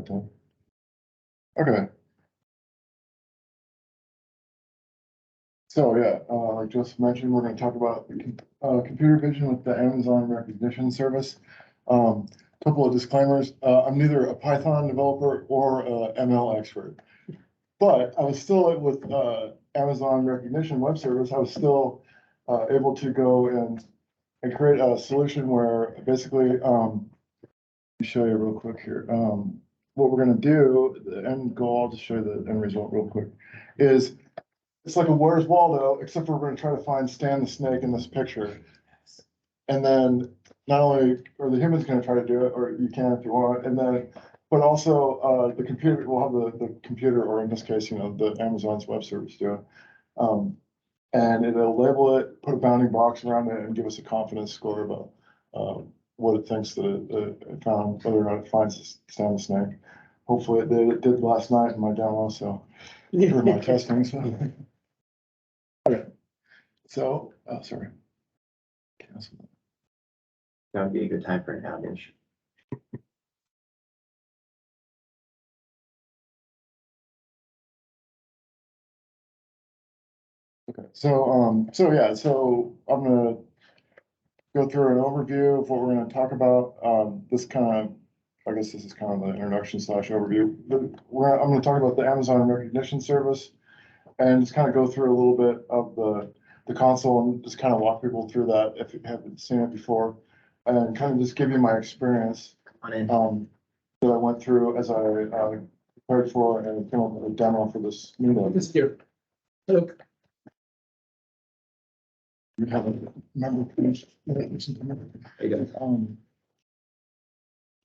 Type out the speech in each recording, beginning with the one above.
time. Okay. So yeah, like Joseph mentioned, we're going to talk about computer vision with the Amazon Rekognition service. Couple of disclaimers. I'm neither a Python developer or a ML expert, but I was still with Amazon Rekognition web service. I was still able to go and create a solution where basically, let me show you real quick here. What we're going to do, the end goal, I'll just show you the end result real quick, is it's like a Where's Waldo, except for we're going to try to find Stan the snake in this picture. And then not only are the humans going to try to do it, or you can if you want, and then, but also the computer will have the computer, or in this case, you know, the Amazon's web service do it. And it'll label it, put a bounding box around it, and give us a confidence score about what it thinks that it found, whether or not it finds Stan the snake. Hopefully it did last night in my demo, so for my testing. So. Okay, so, oh, sorry. Cancel that. That would be a good time for an outage. Okay, so yeah, so I'm gonna go through an overview of what we're gonna talk about. This kind of, I guess this is kind of the introduction slash overview. But I'm gonna talk about the Amazon Rekognition service and just kind of go through a little bit of the console and just kind of walk people through that if you haven't seen it before, and kind of just give you my experience that I went through as I prepared for and came up with a demo for this meeting. This here. Look. You have a member page.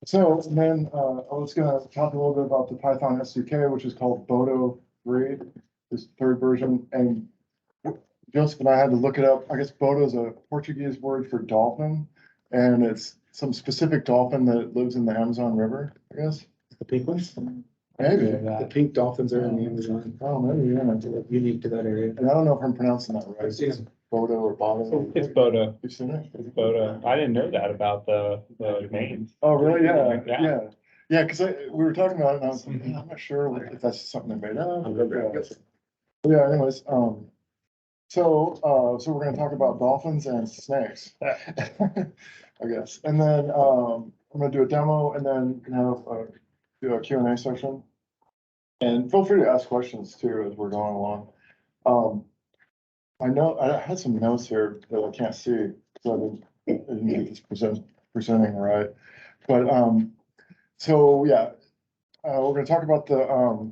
So then I was going to talk a little bit about the Python SDK, which is called Bodo 3, this third version. And Joseph and I had to look it up. I guess Bodo is a Portuguese word for dolphin, and it's some specific dolphin that lives in the Amazon River, I guess. The pink ones? Maybe. The pink dolphins are in the Amazon. Oh, maybe, yeah. They're unique to that area. And I don't know if I'm pronouncing that right. Yeah. Bodo or Bodo. It's Bodo. You've seen it? It's Bodo. I didn't know that about the names. Oh, really? Yeah, Yeah. yeah. Yeah, because we were talking about it and I was like, "Man, I'm not sure if that's something they made up. Yeah, anyways, so we're gonna talk about dolphins and snakes, I guess. And then I'm gonna do a demo and then can have do a Q&A section. And feel free to ask questions too as we're going along. I know I had some notes here that I can't see because I didn't get this presenting right. But so yeah, we're gonna talk about the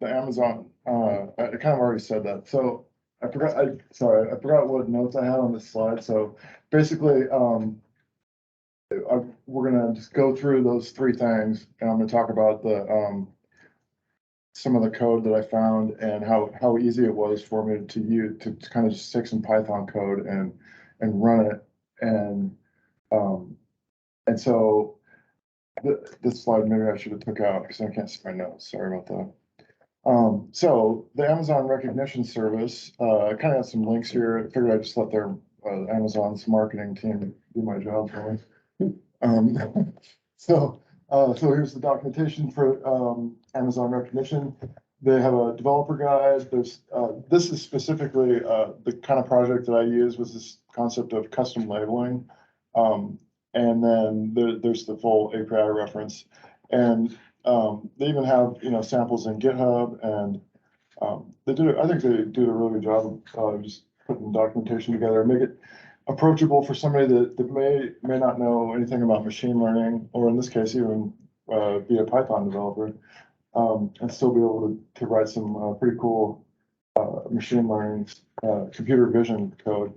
Amazon. I kind of already said that. So I forgot what notes I had on this slide. So basically, we're gonna just go through those three things, and I'm gonna talk about the some of the code that I found and how easy it was for me to use to kind of just take some Python code and run it. And so this slide maybe I should have took out because I can't see my notes. Sorry about that. So the Amazon Rekognition service, I kind of have some links here. I figured I'd just let their Amazon's marketing team do my job for me. So here's the documentation for Amazon Rekognition. They have a developer guide. There's this is specifically the kind of project that I use was this concept of custom labeling. And then there's the full API reference. And they even have, you know, samples in GitHub, and I think they do a really good job of just putting documentation together, make it approachable for somebody that may not know anything about machine learning, or in this case, even be a Python developer, and still be able to write some pretty cool machine learning, computer vision code.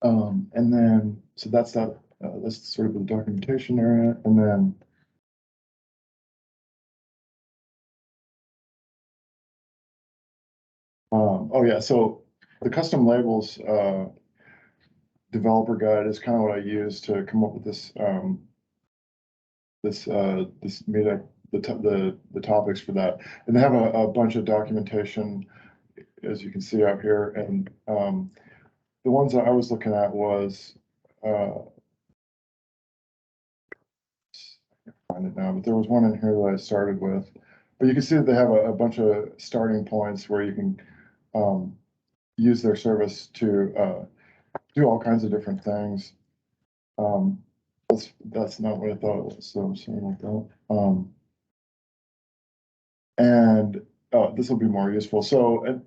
And then, so that's that. That's sort of the documentation area, and then. Oh yeah, so the custom labels developer guide is kind of what I use to come up with this this meetup, the topics for that, and they have a bunch of documentation, as you can see out here, and the ones that I was looking at was find it now, but there was one in here that I started with. But you can see that they have a bunch of starting points where you can, use their service to, do all kinds of different things. That's not what I thought it was, so I'm saying like that. And, this will be more useful. So I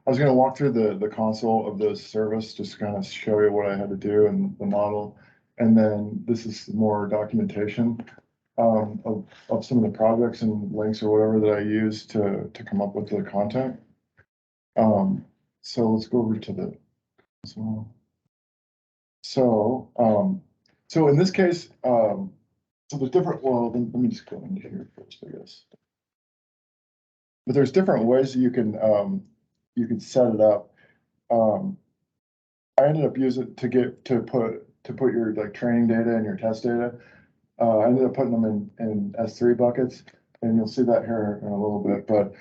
was gonna walk through the console of the service, just to kind of show you what I had to do and the model. And then this is more documentation, of some of the projects and links or whatever that I use to come up with the content. So let's go over to the, so in this case, so there's different, well, let me just go into here first, I guess. But there's different ways that you can set it up. I ended up using to put your like training data and your test data. I ended up putting them in S3 buckets, and you'll see that here in a little bit. But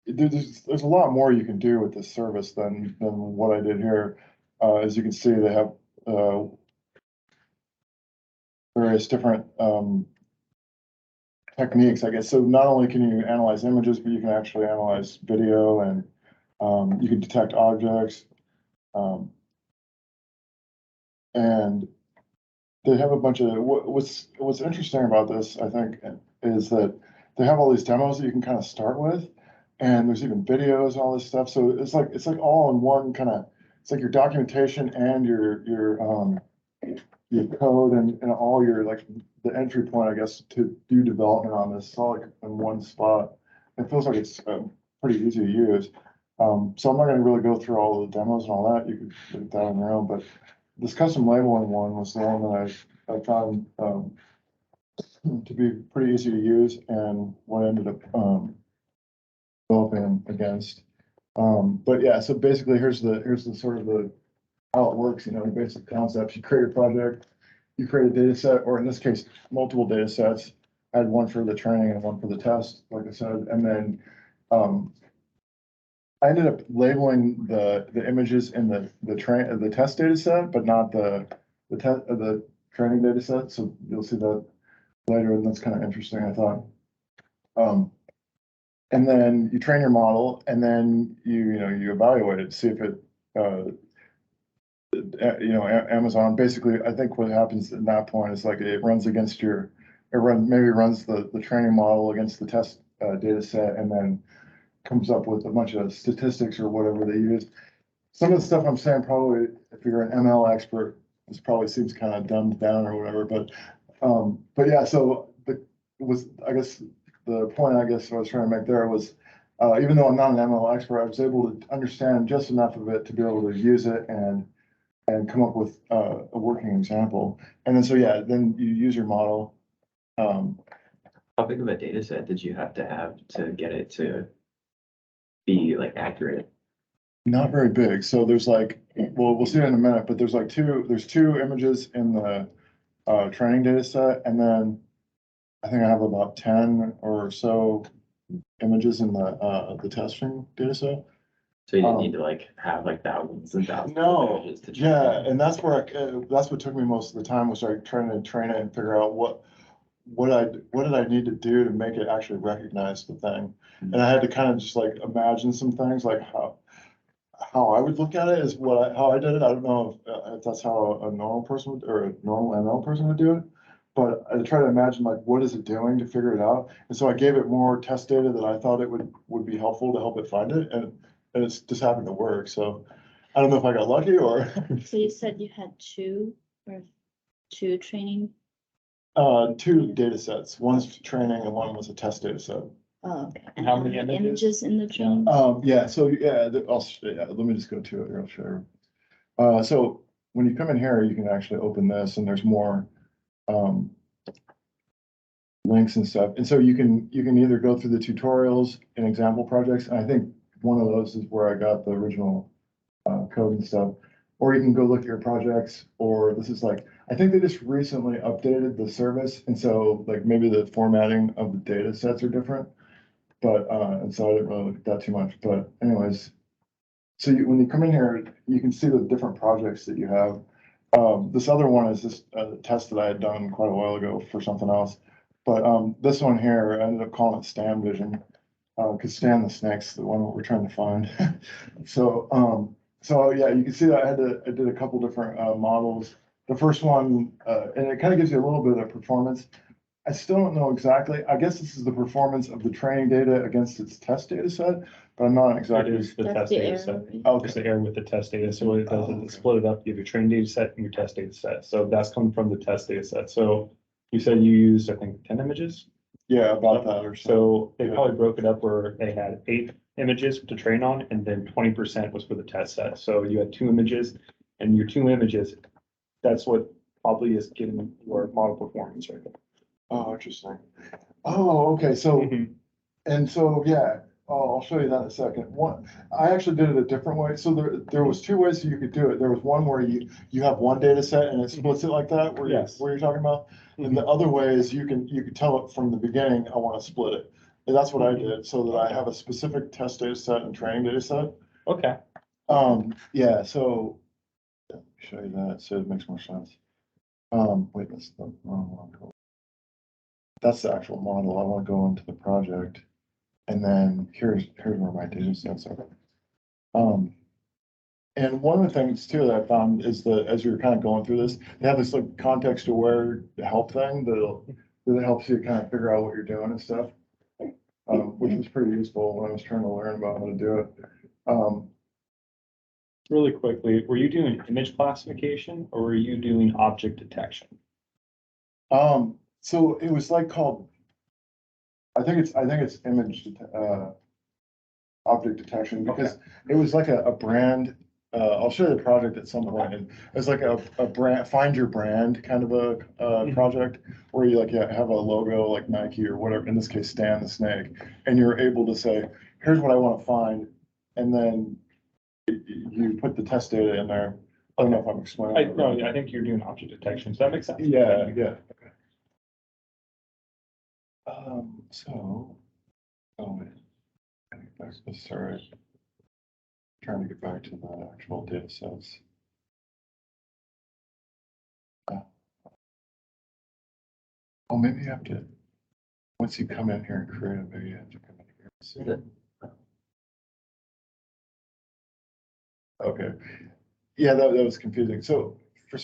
there's a lot more you can do with this service than what I did here. As you can see, they have various different techniques, I guess. So not only can you analyze images, but you can actually analyze video, and you can detect objects. And they have a bunch of what's interesting about this, I think, is that they have all these demos that you can kind of start with, and there's even videos and all this stuff. So it's like all in one kind of. It's like your documentation and your code and all your like the entry point, I guess, to do development on this. It's all like in one spot. It feels like it's pretty easy to use. So I'm not going to really go through all the demos and all that. You could look at that on your own, but this custom labeling one was the one that I found to be pretty easy to use, and what I ended up developing against. But yeah, so basically here's the sort of the how it works, the basic concepts. You create a project, you create a data set, or in this case, multiple data sets. I had one for the training and one for the test, like I said, and then I ended up labeling the images in the test data set, but not the training data set. So you'll see that later, and that's kind of interesting, I thought. And then you train your model, and then you evaluate it, see if it Amazon basically. I think what happens at that point is like it runs against maybe runs the training model against the test data set, and then comes up with a bunch of statistics or whatever they use. Some of the stuff I'm saying, probably if you're an ML expert, this probably seems kind of dumbed down or whatever, but yeah, so I guess the point I was trying to make there was, even though I'm not an ML expert, I was able to understand just enough of it to be able to use it and come up with a working example. And then, so yeah, then you use your model. How big of a data set did you have to get it to be like accurate? Not very big. So there's like, well, we'll see it in a minute, but there's two images in the training data set, and then I think I have about 10 or so images in the testing data set. So you didn't need to like have like thousands and thousands No, of images to train. yeah, and that's where that's what took me most of the time, was like trying to train it and figure out what did I need to do to make it actually recognize the thing. And I had to kind of just like imagine some things, like how I would look at it is how I did it. I don't know if that's how a normal person would, or a normal ML person would do it, but I try to imagine like what is it doing to figure it out. And so I gave it more test data that I thought it would be helpful to help it find it, and it's just happened to work. So I don't know if I got lucky or. So you said you had two training? Two data sets. One's training and one was a test data set. Oh, okay. And how many images? In the training? Yeah, so yeah, let me just go to it here, I'll show you. So when you come in here, you can actually open this, and there's more links and stuff. And so you can either go through the tutorials and example projects, and I think one of those is where I got the original code and stuff, or you can go look at your projects, or this is like, I think they just recently updated the service, and so like maybe the formatting of the data sets are different. But and so I didn't really look at that too much. But anyways, so when you come in here, you can see the different projects that you have, This other one is just a test that I had done quite a while ago for something else. But, this one here, I ended up calling it Stan Vision, cause Stan the snake's the one that we're trying to find. So yeah, you can see that I did a couple different, models. The first one, and it kind of gives you a little bit of performance. I still don't know exactly. I guess this is the performance of the training data against its test data set, but I'm not It exactly. is the That's test the data error, set. right? Okay. It's the error with the test data. So what it does Oh, is okay. it split it up. You have your training data set and your test data set. So that's coming from the test data set. So you said you used, I think, 10 images. Yeah, about that or so. So they Yeah. probably broke it up where they had 8 images to train on, and then 20% was for the test set. So you had 2 images, and your 2 images, that's what probably is giving your model performance right there. Oh, interesting. Oh, okay, so, Mhm. and so, yeah, I'll show you that in a second. I actually did it a different way. So there was 2 ways you could do it. There was one where you have one data set and it splits it like that, Yes. where you're talking about. And the other way is you could tell it from the beginning, I want to split it. And that's what I did, so that I have a specific test data set and training data set. Okay. Yeah, so, let me show you that, so it makes more sense. Wait, that's the wrong one. That's the actual model. I want to go into the project. And then here's where my data sets are. And one of the things too that I found is that as you're kind of going through this, they have this like context aware help thing that helps you kind of figure out what you're doing and stuff. Which was pretty useful when I was trying to learn about how to do it. Really quickly, were you doing image classification or were you doing object detection? So it was like called, I think it's image, object detection, because it was like a brand. I'll show you the project at some point. And it's like a brand, find your brand kind of a project where you like have a logo like Nike or whatever, in this case, Stan the Snake, and you're able to say, here's what I want to find. And then you put the test data in there. I don't know if I'm explaining. No, I think you're doing object detection, so that makes sense. Yeah, yeah. So, oh, wait. Sorry. Trying to get back to the actual data sets. Oh, maybe you have to, once you come in here and create it, maybe you have to come in here and see it. Okay. Yeah, that was confusing. So for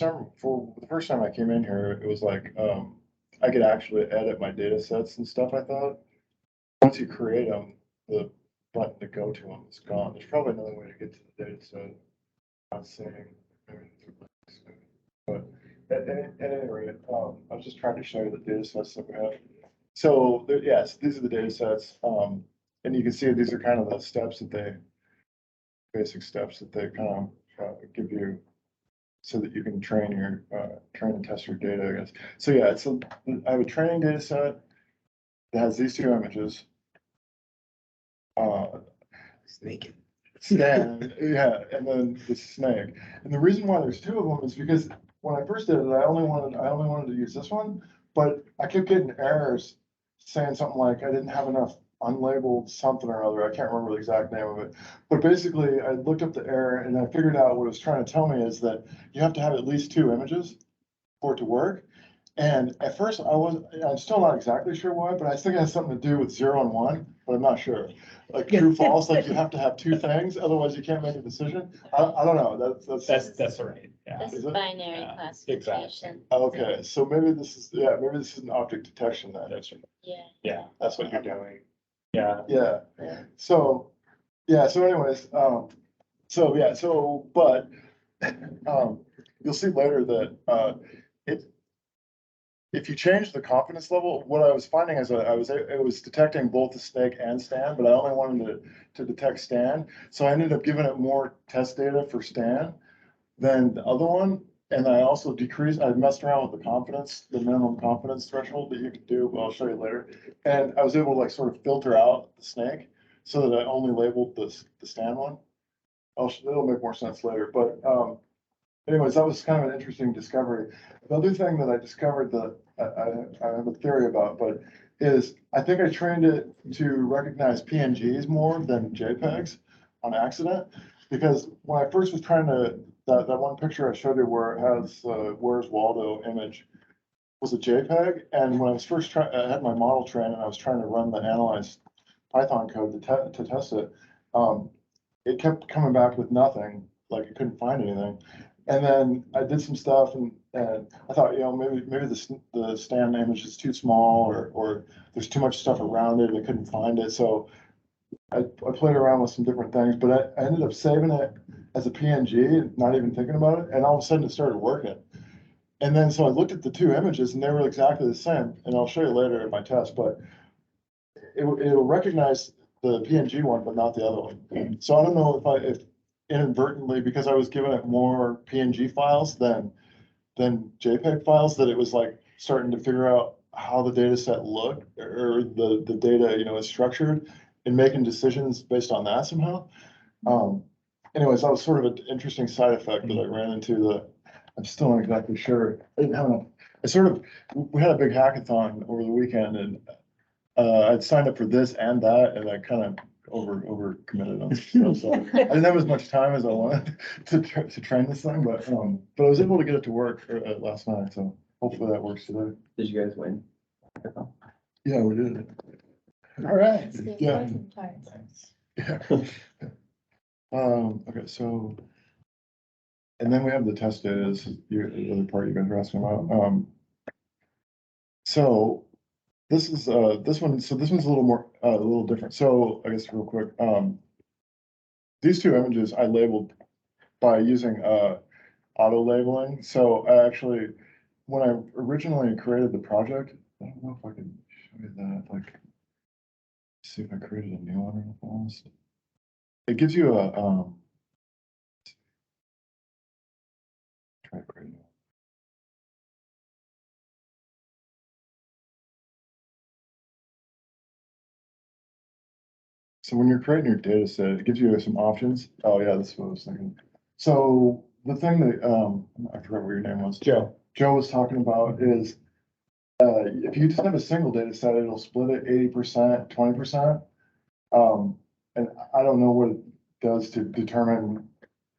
the first time I came in here, it was like, I could actually edit my data sets and stuff, I thought. Once you create them, the button to go to them is gone. There's probably another way to get to the data set. Not saying, but at any rate, I was just trying to show you the data sets that we have. So, yes, these are the data sets. And you can see these are kind of the steps that basic steps that they kind of give you so that you can train and test your data, I guess. So yeah, so I have a training data set that has these 2 images. Snake. Stan, yeah, and then the snake. And the reason why there's 2 of them is because when I first did it, I only wanted to use this one, but I kept getting errors saying something like I didn't have enough unlabeled something or other. I can't remember the exact name of it. But basically, I looked up the error and I figured out what it was trying to tell me is that you have to have at least 2 images for it to work. And at first I'm still not exactly sure why, but I think it has something to do with 0 and 1, but I'm not sure. Like true, false, like you have to have 2 things, otherwise you can't make a decision. I don't know, That's all right, yeah. This Is is it? binary Yeah, classification. okay, so maybe this is an object detection then. That's right. Yeah. Yeah, that's what you're doing. Yeah, Yeah, so, yeah, so anyways, but, you'll see later that, if you change the confidence level, what I was finding is it was detecting both the snake and Stan, but I only wanted to detect Stan. So I ended up giving it more test data for Stan than the other one. And I also I messed around with the minimum confidence threshold that you could do, but I'll show you later. And I was able to like sort of filter out the snake so that I only labeled the Stan one. It'll make more sense later, but, anyways, that was kind of an interesting discovery. The other thing that I discovered that I have a theory about, but is I think I trained it to recognize PNGs more than JPEGs on accident. Because when I first was trying to that one picture I showed you where it has, Where's Waldo image was a JPEG. And when I was first I had my model trained and I was trying to run the analyze Python code to test it. It kept coming back with nothing, like it couldn't find anything. And then I did some stuff and I thought, maybe the stand image is too small or there's too much stuff around it. I couldn't find it. So I played around with some different things, but I ended up saving it as a PNG, not even thinking about it. And all of a sudden it started working. And then, so I looked at the two images and they were exactly the same. And I'll show you later in my test, but it'll recognize the PNG one, but not the other one. So I don't know if inadvertently, because I was giving it more PNG files than JPEG files, that it was like starting to figure out how the data set looked or the data, is structured and making decisions based on that somehow. Anyways, that was sort of an interesting side effect that I ran into. I'm still not exactly sure. We had a big hackathon over the weekend and I'd signed up for this and that, and I kind of over committed on stuff. So I didn't have as much time as I wanted to train this thing, but I was able to get it to work last night. So hopefully that works today. Did you guys win? Yeah, we did it. All right. That's the Yeah. important part. Yeah. Okay, so, and then we have the test data, this is the other part you guys were asking about. So this is, this one's a little more, a little different. So I guess real quick, these two images I labeled by using, auto labeling. So I actually, when I originally created the project, I don't know if I can show you that, like, see if I created a new one real fast. It gives you a, try to create a new one. So when you're creating your data set, it gives you some options. Oh yeah, this is what I was thinking. So the thing that, I forgot what your name was. Joe. Joe was talking about is, if you just have a single data set, it'll split it 80%, 20%. And I don't know what it does to determine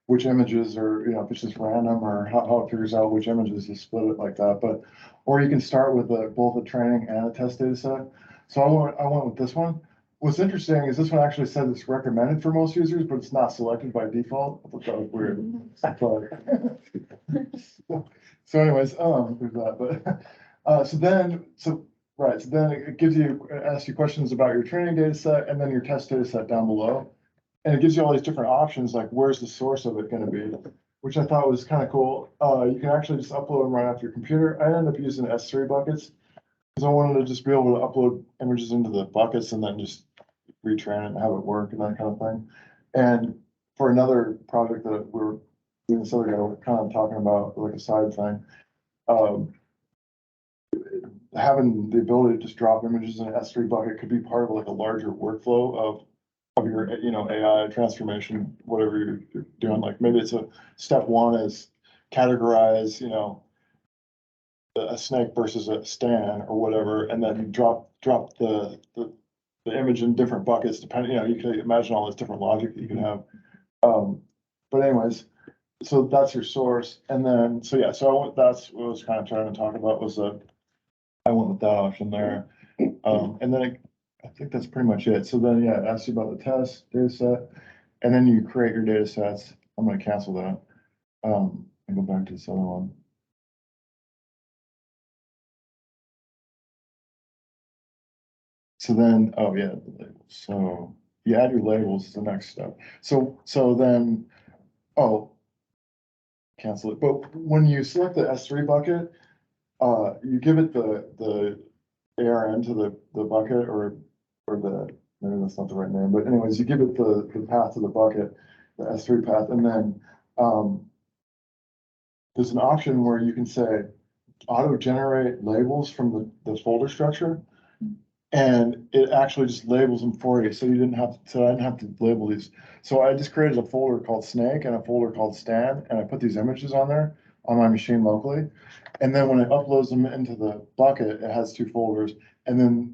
which images are, if it's just random or how it figures out which images to split it like that. But, or you can start with both a training and a test data set. So I went with this one. What's interesting is this one actually says it's recommended for most users, but it's not selected by default. I thought that was weird. So anyways, there's that, but, so then it gives you, asks you questions about your training data set and then your test data set down below. And it gives you all these different options, like where's the source of it gonna be, which I thought was kind of cool. You can actually just upload them right off your computer. I ended up using S3 buckets because I wanted to just be able to upload images into the buckets and then just retrain it and have it work and that kind of thing. And for another project that we were doing, this other guy, we're kind of talking about like a side thing. Having the ability to just drop images in an S3 bucket could be part of like a larger workflow of your, AI transformation, whatever you're doing. Like maybe it's a step one is categorize, a snake versus a stand or whatever, and then you drop the image in different buckets, depending, you can imagine all this different logic that you can have. But anyways, so that's your source. And then, so yeah, that's what I was kind of trying to talk about was I went with that option there. And then I think that's pretty much it. So then, yeah, it asks you about the test data set, and then you create your data sets. I'm gonna cancel that. And go back to this other one. So then, oh yeah, the labels. So you add your labels is the next step. So then, cancel it. But when you select the S3 bucket, you give it the ARN to the bucket or maybe that's not the right name, but anyways, you give it the path to the bucket, the S3 path, and then there's an option where you can say auto generate labels from the folder structure. And it actually just labels them for you. So I didn't have to label these. So I just created a folder called snake and a folder called stand, and I put these images on there on my machine locally. And then when it uploads them into the bucket, it has two folders. And then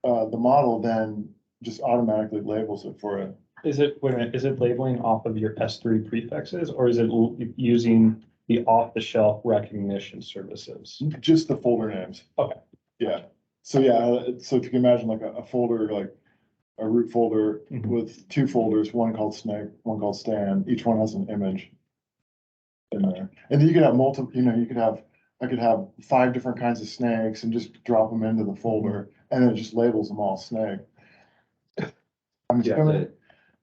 the model then just automatically labels it for it. Is it, wait a minute, is it labeling off of your S3 prefixes, or is it using the off-the-shelf recognition services? Just the folder names. Okay. Yeah, so yeah, so if you can imagine like a folder, like a root folder Mhm. with two folders, one called snake, one called stan, each one has an image in there. And then you could have multiple, I could have 5 different kinds of snakes and just drop them into the folder, and it just labels them all snake. I'm You have assuming, to,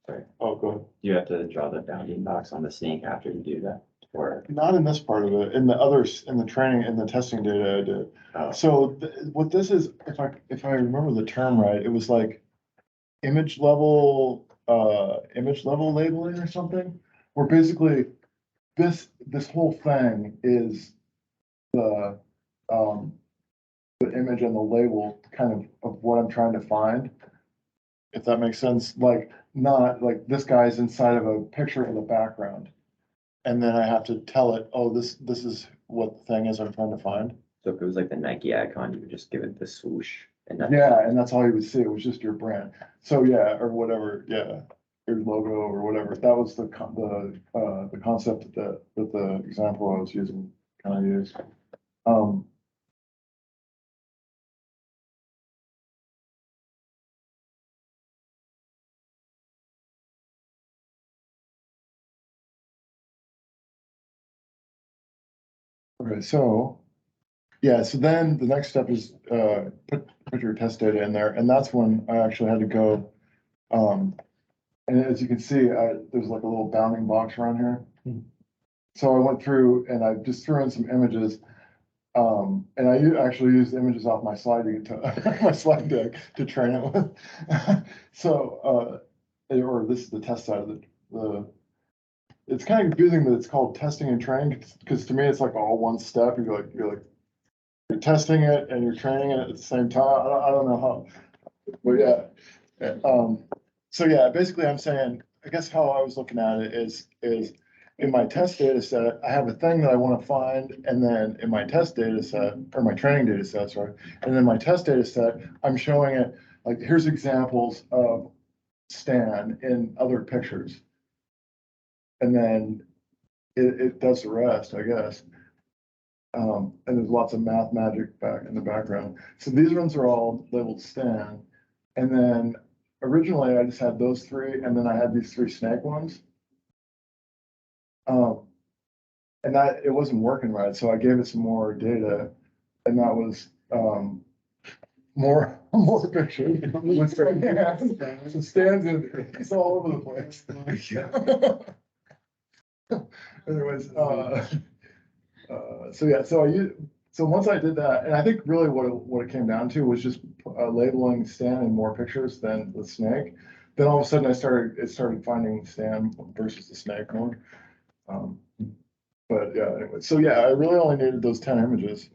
sorry, oh, go ahead. you have to draw the bounding box on the snake after you do that, or, Not in this part of it, in the others, in the training, in the testing data I did. oh, So what this is, if I remember the term right, it was like image level labeling or something. Where basically this whole thing is the the image and the label kind of what I'm trying to find. If that makes sense, like not like this guy's inside of a picture in the background. And then I have to tell it, oh, this is what the thing is I'm trying to find. so if it was like the Nike icon, you would just give it the swoosh and that. Yeah, and that's all you would see. It was just your brand. So yeah, or whatever, yeah, your logo or whatever. That was the concept that the example I was using kind of used. Okay, so yeah, so then the next step is put your test data in there, and that's when I actually had to go. And as you can see, there's like a little bounding box around here. Hmm. So I went through and I just threw in some images. And I actually used images off my slide my slide deck to train it with. So, or this is the test side of the, it's kind of confusing that it's called testing and training, because to me, it's like all one step. You're testing it and you're training it at the same time. I don't know how, but yeah. So yeah, basically I'm saying, I guess how I was looking at it is in my test data set, I have a thing that I want to find, and then in my test data set, or my training data set, sorry, and then my test data set, I'm showing it, like, here's examples of Stan in other pictures. And then it does the rest, I guess. And there's lots of math magic back in the background. So these ones are all labeled Stan. And then originally I just had those 3, and then I had these 3 snake ones. And that, it wasn't working right, so I gave it some more data, and that was, more pictures. It stands in, it's all over the place. Anyways, so yeah, so once I did that, and I think really what it came down to was just labeling Stan in more pictures than the snake. Then all of a sudden it started finding Stan versus the snake more. But yeah, anyway, so yeah, I really only needed those 10 images,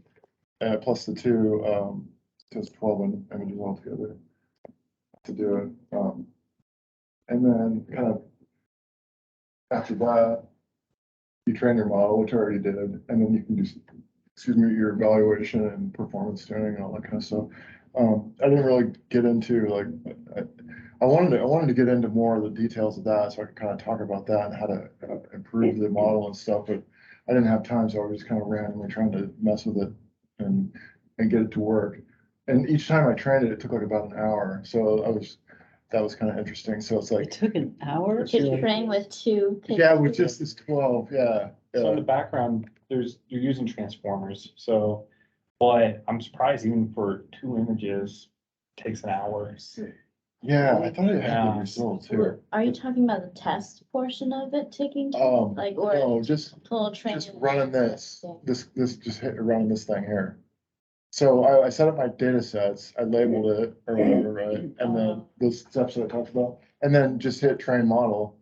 plus the 2, so it's 12 images altogether to do it. And then kind of after that, you train your model, which I already did, and then you can do, your evaluation and performance tuning and all that kind of stuff. I didn't really get into like, I wanted to get into more of the details of that, so I could kind of talk about that and how to improve the model and stuff, but I didn't have time, so I was just kind of randomly trying to mess with it and get it to work. And each time I trained it, it took like about an hour, so that was kind of interesting. So it's It like, took an hour? To train with 2. yeah, with just this 12, yeah. So in the Yeah. background, you're using transformers, so, but I'm surprised even for 2 images, takes an hour. Yeah, I thought it had Yeah. good results too. Are you talking about the test portion of it taking time? Um, Like, or No, just full training? running this, Yeah. just running this thing here. So I set up my data sets, I labeled it or whatever, right? And then those steps that I talked about, and then just hit train model.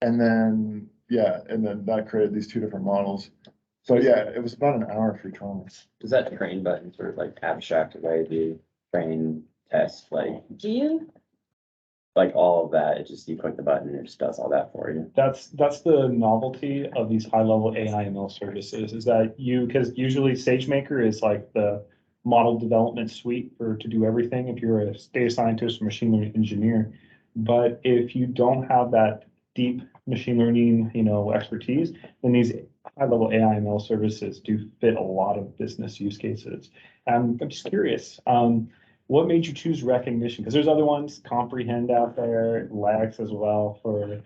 And then, yeah, and then that created these 2 different models. So yeah, it was about an hour for each one. Does that train button sort of like abstract away the train test, Do you? like all of that, it just, you click the button and it just does all that for you? That's the novelty of these high-level AI ML services, is that because usually SageMaker is like the model development suite to do everything if you're a data scientist or machine learning engineer. But if you don't have that deep machine learning, expertise, then these high-level AI ML services do fit a lot of business use cases. I'm just curious, what made you choose Rekognition? Because there's other ones, Comprehend out there, Lex as well for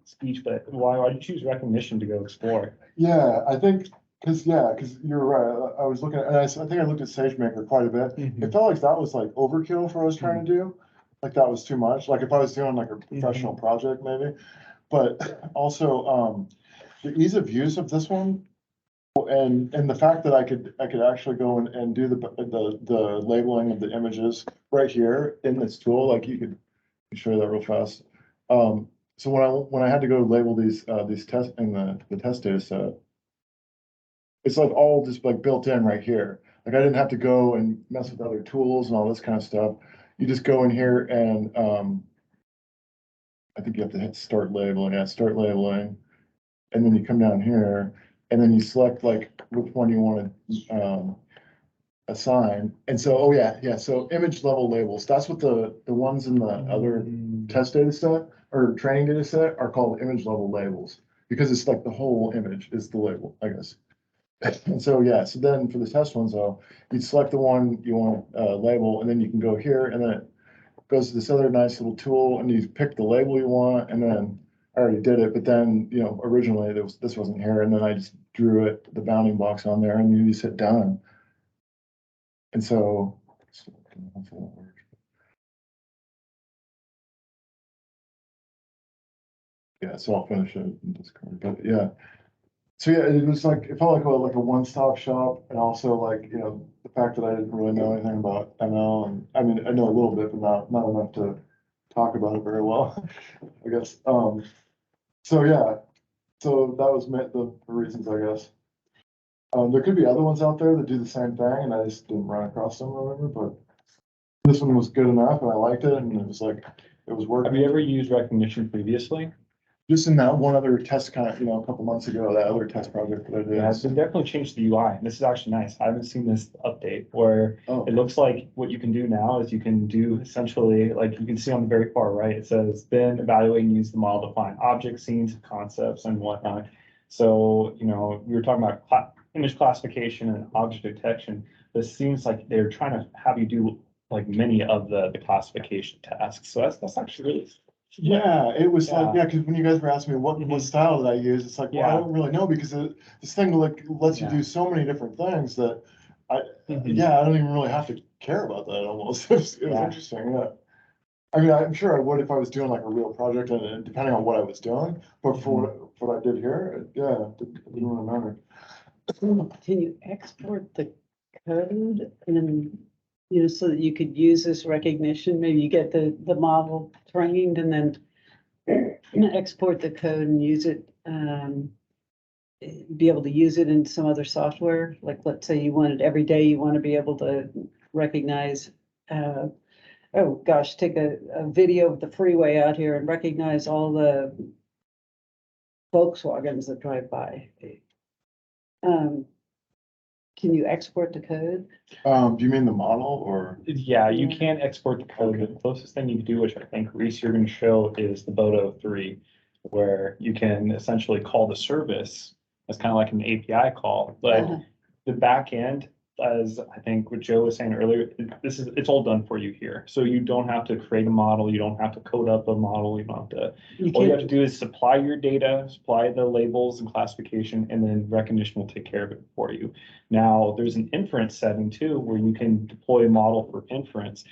speech, but why did you choose Rekognition to go explore? Yeah, I think, because you're right. I was looking at, and I think I looked at SageMaker quite a bit. It felt like that was like overkill for what I was trying to do. Like that was too much. Like if I was doing like a professional project maybe. But also the ease of use of this one and the fact that I could actually go and do the labeling of the images right here in this tool, like you could show you that real fast. So when I had to go label these tests in the test data set, it's like all just like built in right here. Like I didn't have to go and mess with other tools and all this kind of stuff. You just go in here and I think you have to hit start labeling. Yeah, start labeling, and then you come down here and then you select like which one you want to assign. And so, oh yeah. So image level labels. That's what the ones in the other test data set or training data set are called image level labels because it's like the whole image is the label, I guess. And so, so then for the test ones though, you'd select the one you want to label, and then you can go here and then it goes to this other nice little tool and you pick the label you want. And then I already did it, but then, originally this wasn't here. And then I just drew the bounding box on there and you just hit done. And so, so I'll finish it in Discord, but yeah. So yeah, it was like, it felt like a one-stop shop, and also like, the fact that I didn't really know anything about ML, and I mean, I know a little bit, but not enough to talk about it very well, I guess. So yeah, so that was the reasons, I guess. There could be other ones out there that do the same thing, and I just didn't run across them or whatever, but this one was good enough, and I liked it, and it was like, it was working. Have you ever used Rekognition previously? Just in that one other test kind of, a couple months ago, that other test project that I did. Yeah, it's definitely changed the UI. And this is actually nice. I haven't seen this update where it looks like what you can do now is you can do essentially, like you can see on the very far right, it says then evaluate and use the model to define objects, scenes, concepts, and whatnot. So, we were talking about image classification and object detection. This seems like they're trying to have you do like many of the classification tasks. So that's actually really. Yeah, it was like, because when you guys were asking me what style did I use, it's like, well, I don't really know because this thing like lets you do so many different things that I don't even really have to care about that almost. It was interesting, yeah. I mean, I'm sure I would if I was doing like a real project and depending on what I was doing, but for what I did here, it didn't really matter. Can you export the code and so that you could use this recognition? Maybe you get the model trained and then export the code and use it, be able to use it in some other software. Like, let's say you wanted every day you want to be able to recognize, oh gosh, take a video of the freeway out here and recognize all the Volkswagens that drive by. Can you export the code? Do you mean the model or? Yeah, you can export the code. The closest thing you can do, which I think Reese, you're going to show, is the Bodo 3, where you can essentially call the service as kind of like an API call, but the back end, as I think what Joe was saying earlier, it's all done for you here. So you don't have to create a model, you don't have to code up a model, you don't have to. All you have to do is supply your data, supply the labels and classification, and then Rekognition will take care of it for you. Now, there's an inference setting too, where you can deploy a model for inference.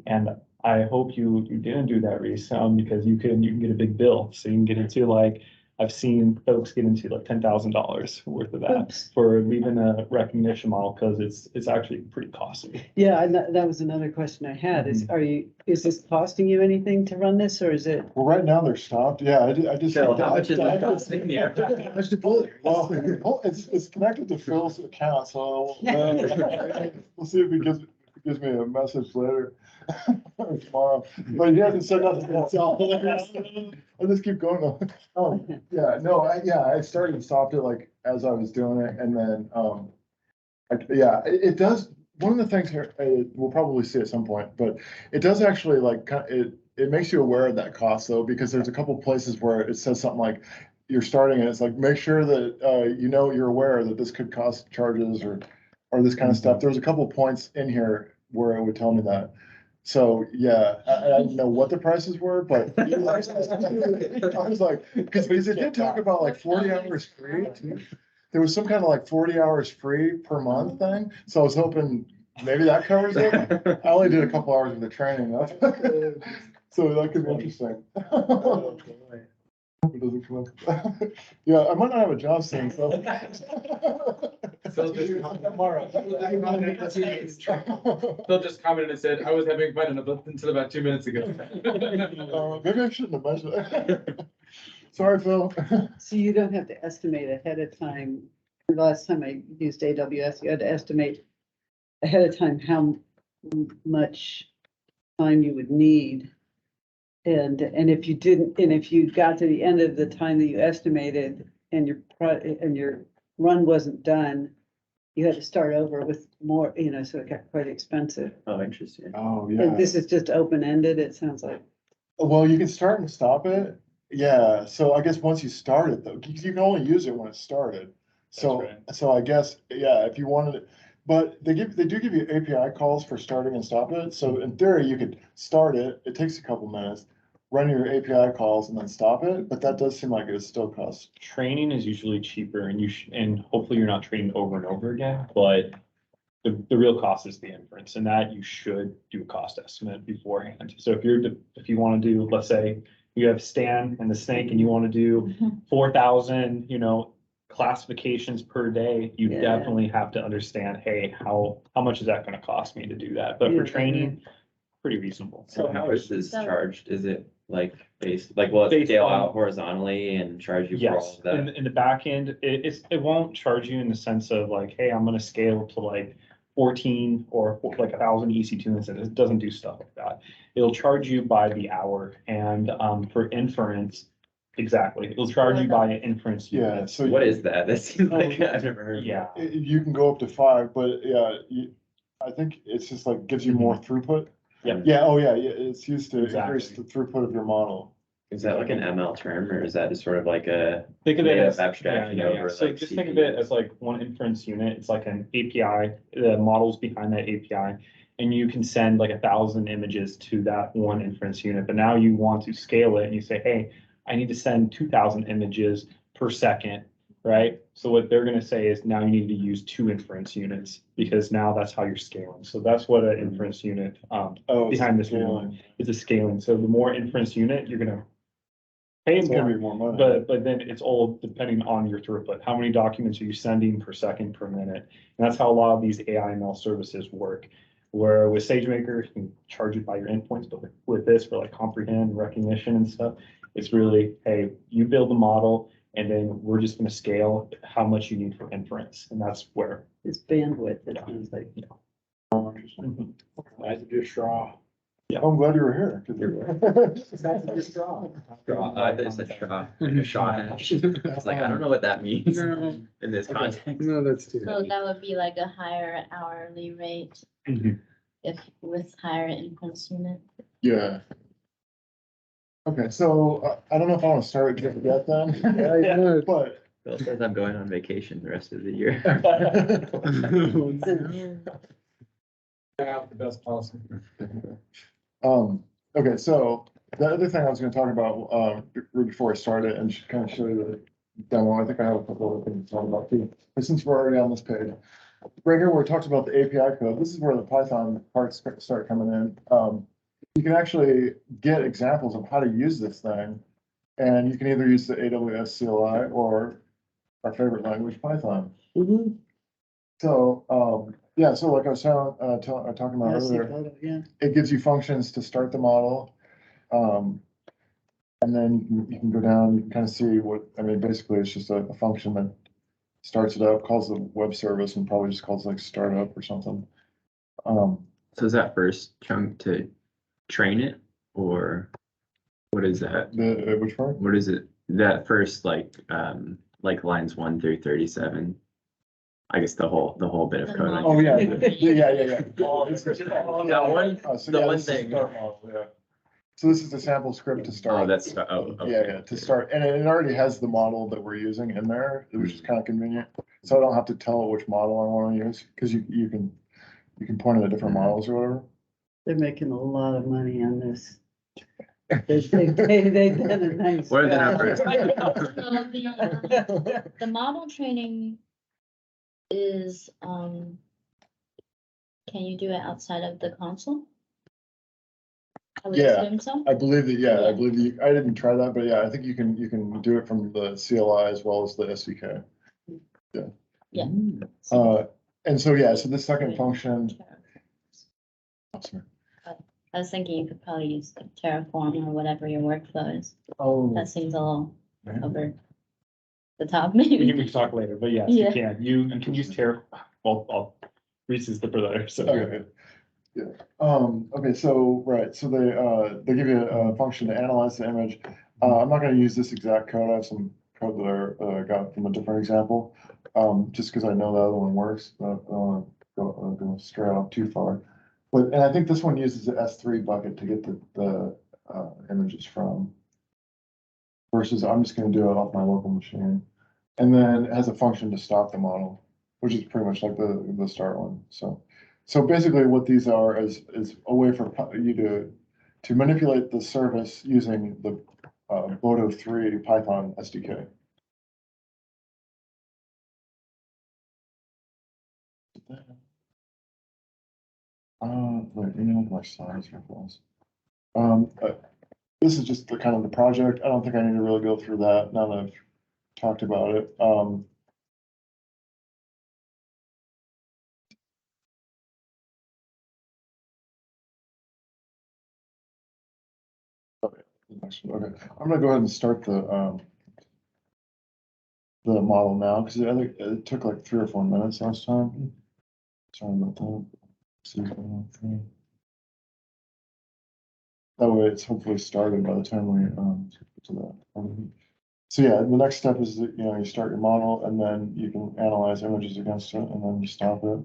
And I hope you didn't do that, Reese, because you can get a big bill. So you can get into like, I've seen folks get into like $10,000 worth of that for leaving a Rekognition model because it's actually pretty costly. Yeah, and that was another question I had is, is this costing you anything to run this, or is it? Well, right now they're stopped. Yeah, I just. Phil, how much is it costing you? Well, it's connected to Phil's account, so we'll see if he gives me a message later or tomorrow. But he hasn't said nothing. I'll just keep going. I started and stopped it like as I was doing it, and then it does. One of the things here we'll probably see at some point, but it does actually like it it makes you aware of that cost though, because there's a couple places where it says something like you're starting and it's like, make sure that, you're aware that this could cost charges or this kind of stuff. There's a couple points in here where it would tell me that. So, yeah, I didn't know what the prices were, but I was like, because it did talk about like 40 hours free. There was some kind of like 40 hours free per month thing. So I was hoping maybe that covers it. I only did a couple hours of the training. So that could be interesting. It doesn't come up. Yeah, I might not have a job soon, so. Phil just commented and said, I was having fun until about 2 minutes ago. Maybe I shouldn't have mentioned it. Sorry, Phil. So you don't have to estimate ahead of time. The last time I used AWS, you had to estimate ahead of time how much time you would need. And if you didn't, and if you got to the end of the time that you estimated and your run wasn't done, you had to start over with more, so it got quite expensive. Oh, interesting. Oh, And yeah. this is just open-ended, it sounds like. Well, you can start and stop it. Yeah, so I guess once you start it though, because you can only use it when it started. So, so I guess, yeah, if you wanted it, but they do give you API calls for starting and stop it. So in theory, you could start it, it takes a couple minutes, run your API calls and then stop it, but that does seem like it would still cost. Training is usually cheaper and and hopefully you're not training over and over again, but the real cost is the inference, and that you should do a cost estimate beforehand. So if you want to do, let's say you have Stan and the snake and you want to do 4,000, classifications per day, you Yeah. definitely have to understand, hey, how much is that going to cost me to do that? But for Yeah. training, pretty reasonable. So how is this So- charged? Is it like will it Based scale on- out horizontally and charge you for all Yes, of that? in the back end, it won't charge you in the sense of like, hey, I'm gonna scale to like 14 or like 1,000 EC2 instances. It doesn't do stuff like that. It'll charge you by the hour, and for inference, exactly, it'll charge you by an inference. Yeah, unit. so What is that? That seems like I've never heard of Yeah, You can go up to 5, but yeah, I think it's just like gives you more throughput. Yep. Yeah, oh yeah, it's used to increase Exactly. the throughput of your model. Is that like an ML term or is that just sort of like a think of it made up as, yeah, abstraction yeah, yeah. over So like just think of it CPUs? as like one inference unit. It's like an API, the models behind that API. And you can send like 1,000 images to that one inference unit, but now you want to scale it and you say, hey, I need to send 2,000 images per second, right? So what they're gonna say is now you need to use 2 inference units because now that's how you're scaling. So that's what an inference unit Oh, it's behind this scaling. one is a scaling. So the more inference unit, you're gonna pay It's gonna more. be more money. But then it's all depending on your throughput. How many documents are you sending per second, per minute? And that's how a lot of these AI ML services work. Where with SageMaker, you can charge it by your endpoints, but with this for like comprehend, recognition and stuff, it's really, hey, you build the model and then we're just gonna scale how much you need for inference. And that's where, It's bandwidth, it sounds like. I had to do a straw. I'm glad you were here. Straw. There's a straw, like a straw hash. It's like, I don't know what that means No, in this context. no, that's too So heavy. that would be like a higher hourly rate if with higher inference unit. Yeah. Okay, so I don't know if I want to start it yet then. Yeah, you would. But. Phil says I'm going on vacation the rest of the year. Yeah, the best policy. Okay, so the other thing I was gonna talk about, before I start it and kind of show you the demo, I think I have a couple of things to talk about too. But since we're already on this page, right here where it talks about the API code, this is where the Python parts start coming in. You can actually get examples of how to use this thing. And you can either use the AWS CLI or our favorite language, Python. So, yeah, so like I was talking about earlier, Yeah. it gives you functions to start the model. And then you can go down, you can kind of see basically it's just a function that starts it up, calls the web service and probably just calls like startup or something. So is that first chunk to train it or what is that? Which part? What is it? That first like lines 1 through 37. I guess the whole bit of code. I Oh, yeah, think. yeah. That one- So the yeah, one this is thing. start model, yeah. So this is the sample script to start. Oh, that's, okay. Yeah, to start, and it already has the model that we're using in there, which is kind of convenient. So I don't have to tell it which model I want to use, because you can point at different models or whatever. They're making a lot of money on this. They've done a nice What are the job. numbers? The model training is, can you do it outside of the console? I would Yeah. assume so. I believe that, yeah, I Yeah. believe you, I didn't try that, but yeah, I think you can do it from the CLI as well as the SDK. Yeah. And so, yeah, so the second function. Oh, sorry. I was thinking you could probably use like Terraform or whatever your workflow is. Oh. That seems a little man. over the top, We maybe. can talk later, but yes, you Yeah. can. You can use well, Reese is the brother, so. Okay. Yeah, okay, so, right, so they give you a function to analyze the image. I'm not gonna use this exact code, I have some code that I got from a different example. Just because I know the other one works, but I don't wanna go straight off too far. But, and I think this one uses the S3 bucket to get the images from. Versus I'm just gonna do it off my local machine. And then it has a function to stop the model, which is pretty much like the start one, so. So basically what these are is a way for you to manipulate the service using the Bodo 3 Python SDK. Wait, let me look at my slides here, guys. This is just the kind of the project. I don't think I need to really go through that now that I've talked about it. Okay, I'm gonna go ahead and start the model now, because I think it took like 3 or 4 minutes last time. Sorry about that. See if I want to- That way it's hopefully started by the time we get to that. So yeah, the next step is that, you start your model and then you can analyze images against it and then you stop it.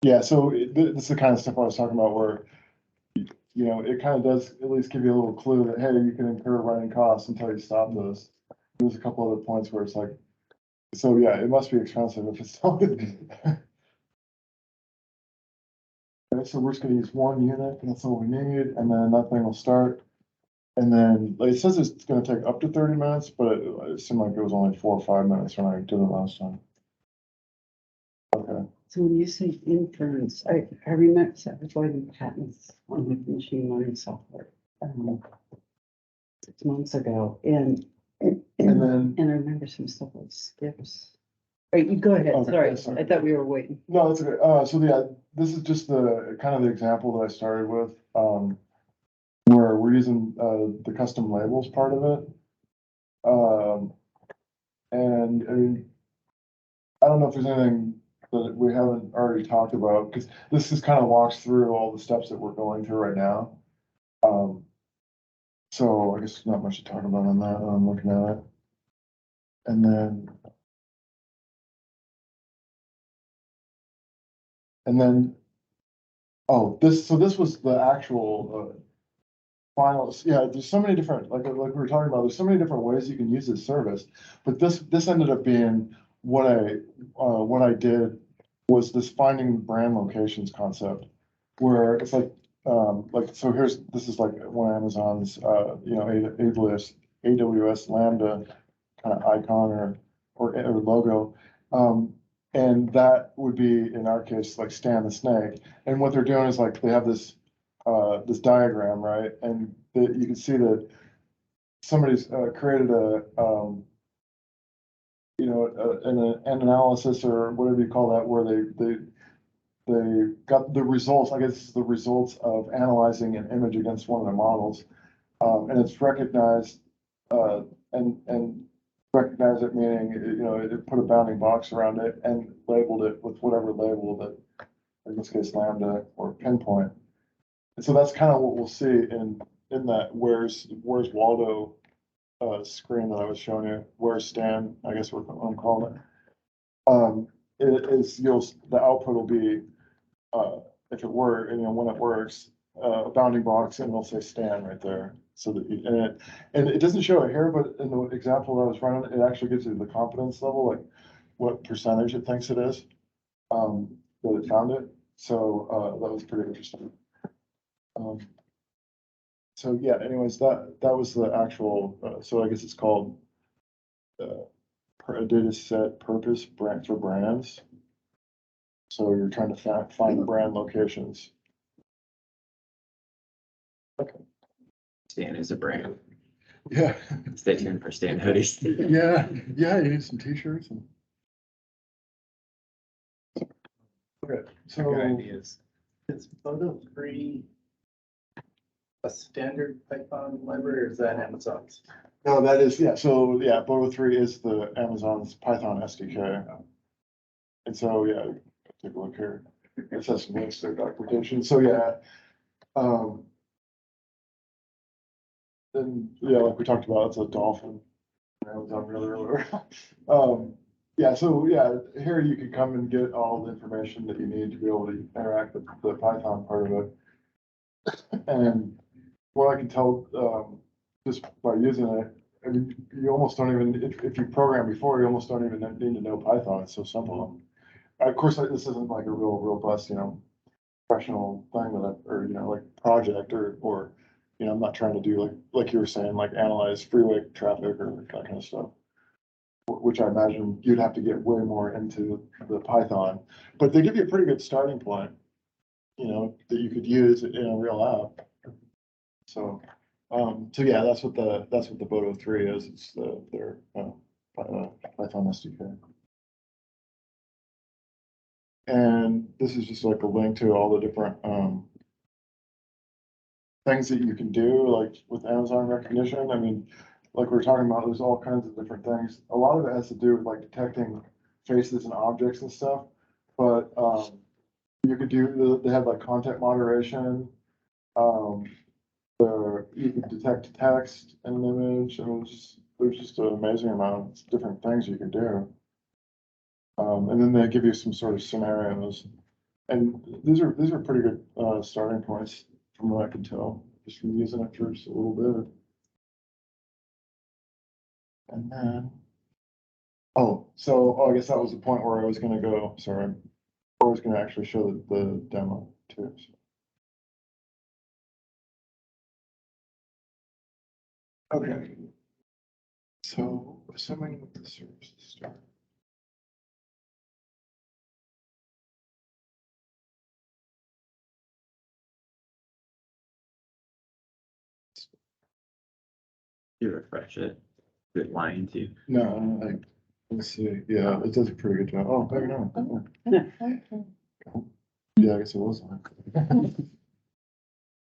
Yeah, so this is the kind of stuff I was talking about where, it kind of does at least give you a little clue that, hey, you can incur running costs until you stop this. There's a couple other points where it's like, so yeah, it must be expensive if it's not. Okay, so we're just gonna use 1 unit, and that's all we need, and then that thing will start. And then, like, it says it's gonna take up to 30 minutes, but it seemed like it was only 4 or 5 minutes when I did it last time. Okay, So when you say inference, I remember, so I was writing patents on machine learning software 6 months ago, and then, I remember some stuff like skips. Right, you go ahead, Okay, sorry, sorry. I thought we were waiting. no, that's okay, so yeah, this is just the kind of the example that I started with, where we're using, the custom labels part of it. And I mean, I don't know if there's anything that we haven't already talked about, because this just kind of walks through all the steps that we're going through right now. So I guess there's not much to talk about on that, I'm looking at it. And then, oh, this was the actual, finals, yeah, there's so many different, like we were talking about, there's so many different ways you can use this service. But this ended up being what I did was this finding brand locations concept, where it's like, so this is like one of Amazon's, AWS Lambda kind of icon or logo. And that would be, in our case, like Stan the Snake. And what they're doing is like, they have this diagram, right? And you can see that somebody's created an analysis or whatever you call that, where they got the results. I guess this is the results of analyzing an image against one of the models, and it's recognized and recognize it, meaning it put a bounding box around it and labeled it with whatever label that, in this case, Lambda or pinpoint. And so that's kind of what we'll see in that where's Waldo screen that I was showing you, where's Stan, I guess I'm calling it. The output will be, if it were, when it works, a bounding box and it'll say Stan right there. So that, and it doesn't show it here, but in the example that I was running, it actually gives you the confidence level, like what percentage it thinks it is. That it found it. So, that was pretty interesting. So yeah, anyways, that was the actual, so I guess it's called a data set purpose brand for brands. So you're trying to find brand locations. Stan is a brand. Yeah, Stay tuned for Stan hoodies. yeah, you need some t-shirts and. Okay, Good so, ideas. Is Photo 3 a standard Python library or is that Amazon's? no, that is, yeah, so, yeah, Boto 3 is the Amazon's Python SDK. And so, yeah, take a look here. It says some links to their documentation, so, yeah. And, yeah, like we talked about, it's a dolphin. Amazon really earlier. Yeah, so, yeah, here you can come and get all the information that you need to be able to interact with the Python part of it. And what I can tell, just by using it, I mean, you almost don't even, if you program before, you almost don't even need to know Python. It's so simple. Of course, this isn't like a real robust, professional thing or, like project or, I'm not trying to do like you were saying, like analyze freeway traffic or that kind of stuff. Which I imagine you'd have to get way more into the Python, but they give you a pretty good starting point, that you could use in a real app. So, yeah, that's what the Boto 3 is. It's their Python SDK. And this is just like a link to all the different things that you can do, like with Amazon Rekognition. I mean, like we were talking about, there's all kinds of different things. A lot of it has to do with like detecting faces and objects and stuff. But you could do, they have like content moderation. You can detect text and an image. I mean, there's just an amazing amount of different things you can do. And then they give you some sort of scenarios. And these are pretty good starting points from what I can tell, just from using it for just a little bit. And then, I guess that was the point where I was gonna go, sorry. I was gonna actually show the demo too. Okay. So assuming the service start. You refresh it. Good lying to you. No, let's see, yeah, it does a pretty good job. Oh, maybe not. Okay. Yeah, I guess it was on.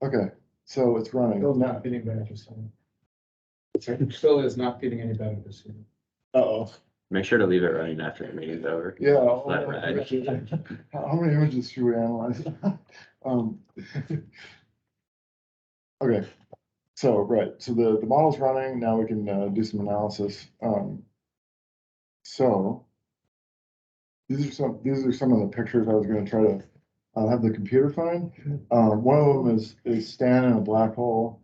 Okay, so it's running. Still not getting better this year. Still is not getting any better this year. Uh-oh, Make sure to leave it running after the meeting's over. yeah. Let ride. How many images should we analyze? Okay, so, right, so the model's running, now we can do some analysis. So these are some of the pictures I was gonna try to have the computer find. One of them is Stan in a black hole.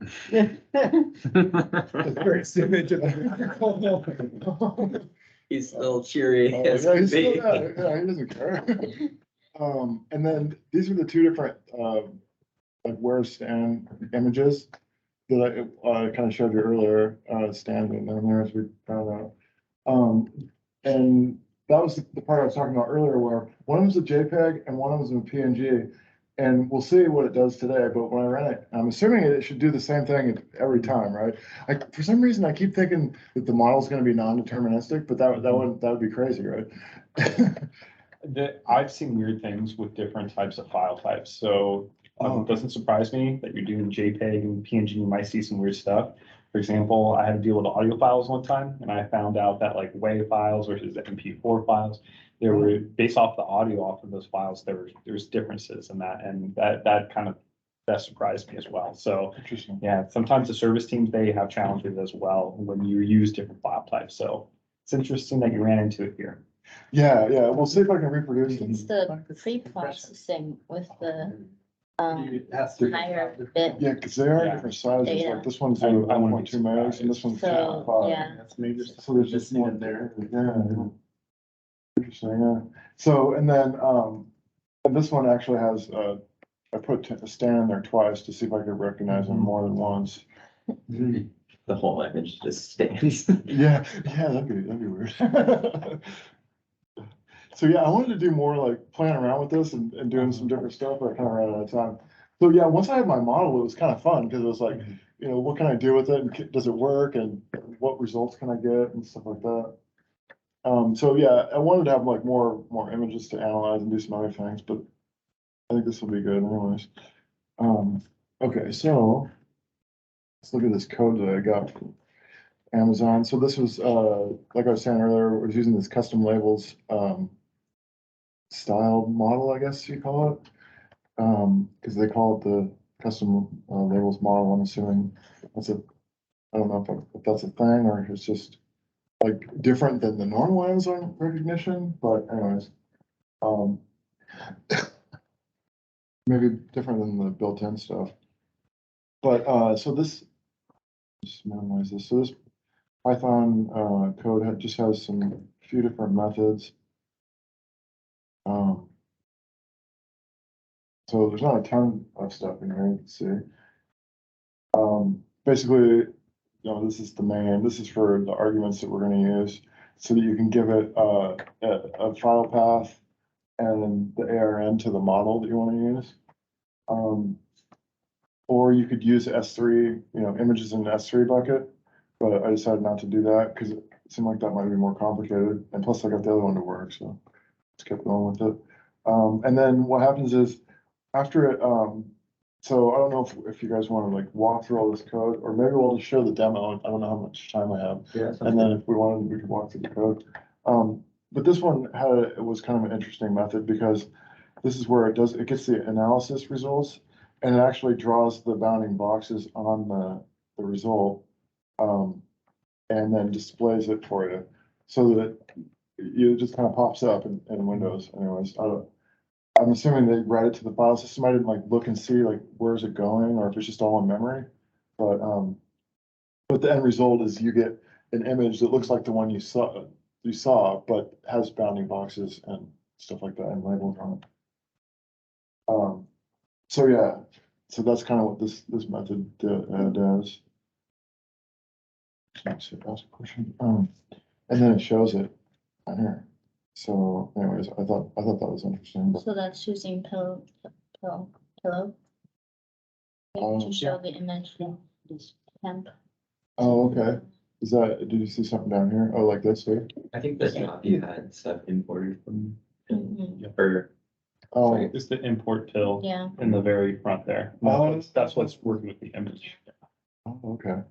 First image of He's still cheery Oh, as yeah, can he's still, be. yeah, he doesn't care. And then these are the two different, like where Stan images that I kind of showed you earlier, Stan and then there as we found out. And that was the part I was talking about earlier where one of them's a JPEG and one of them's a PNG. And we'll see what it does today, but when I ran it, I'm assuming it should do the same thing every time, right? For some reason, I keep thinking that the model's gonna be non-deterministic, but that would be crazy, right? I've seen weird things with different types of file types, so Oh. it doesn't surprise me that you're doing JPEG and PNG, you might see some weird stuff. For example, I had to deal with audio files one time, and I found out that like WAV files versus MP4 files, there were, based off the audio off of those files, there's differences in that, and that surprised me as well. So Interesting. yeah, sometimes the service teams, they have challenges as well when you use different file types. So it's interesting that you ran into it here. Yeah, we'll see if I can reproduce It's them. the pre-processing with the higher bit. Yeah, because they are Yeah. different sizes, Data. like this one's I 1.2 wouldn't be megs and this one's So, 2.5. yeah. That's maybe So there's just missing one in there. Yeah. Interesting, yeah. So, and then, and this one actually has, I put a stand in there twice to see if I could recognize them more than once. The whole image just stands. Yeah, that'd be weird. So yeah, I wanted to do more like playing around with this and doing some different stuff, but I kind of ran out of time. So yeah, once I had my model, it was kind of fun because it was like, you know, what can I do with it and does it work and what results can I get and stuff like that. So yeah, I wanted to have like more images to analyze and do some other things, but I think this will be good anyways. Okay, so let's look at this code that I got from Amazon. So this was, like I was saying earlier, I was using this custom labels, style model, I guess you call it. Because they call it the custom labels model. I'm assuming that's I don't know if that's a thing or if it's just like different than the normal Amazon recognition, but anyways. Maybe different than the built-in stuff. But so this, just minimize this. So this Python code just has some few different methods. So there's not a ton of stuff in here, you can see. Basically, you know, this is the main, this is for the arguments that we're gonna use so that you can give it a file path and the ARN to the model that you wanna use. Or you could use S3, you know, images in the S3 bucket, but I decided not to do that because it seemed like that might be more complicated. And plus I got the other one to work, so just kept going with it. And then what happens is after it, so I don't know if you guys want to like walk through all this code, or maybe we'll just show the demo. I don't know how much time I have. Yeah. And then if we wanted, we could walk through the code. But this one it was kind of an interesting method because this is where it gets the analysis results and it actually draws the bounding boxes on the result. And then displays it for you so that it just kind of pops up in Windows anyways. I'm assuming they write it to the file system. I didn't like look and see like where's it going or if it's just all in memory. But the end result is you get an image that looks like the one you saw, but has bounding boxes and stuff like that and labels on it. So yeah, so that's kind of what this method does. Ask a question. And then it shows it on here. So anyways, I thought that was interesting. But, So that's using pillow. To show the image from this temp. oh, okay. Did you see something down here? Oh, like this here? I think the job you had stuff imported from, Mhm. or, Oh, It's the import till Yeah, in the very front there. Oh. That's what's working with the image. okay.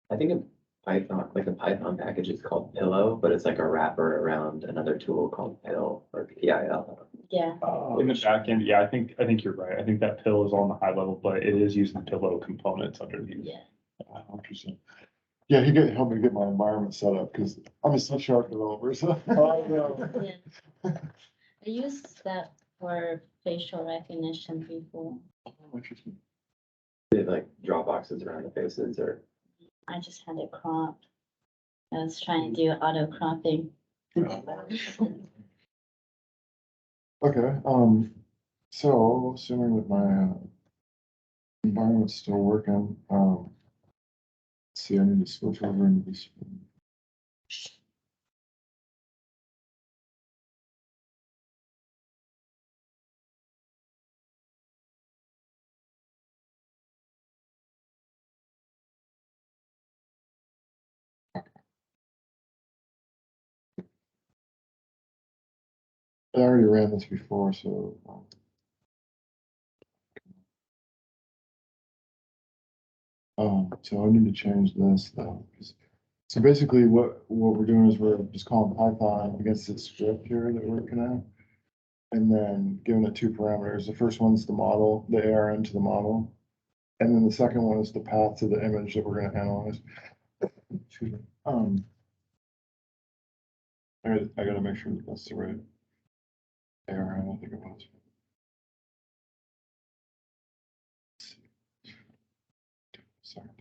I think a Python, like a Python package is called Pillow, but it's like a wrapper around another tool called Pill or PIL. yeah. In the back end, yeah, I think you're right. I think that pill is on the high level, but it is using pillow components underneath. Yeah. Oh, interesting. Yeah, helped me get my environment set up because I'm a C# developer, so. Yeah. I used that for facial recognition before. Interesting. Did it like draw boxes around the faces or? I just had it cropped. I was trying to do auto cropping. Okay, so assuming that my environment's still working, let's see, I need to switch over into this. I already ran this before, so. So I need to change this though. So basically what we're doing is we're just calling Python against this script here that we're looking at. And then giving it two parameters. The first one's the model, the ARN to the model. And then the second one is the path to the image that we're gonna analyze. Excuse me. I gotta make sure that that's the right ARN, I think it was. second.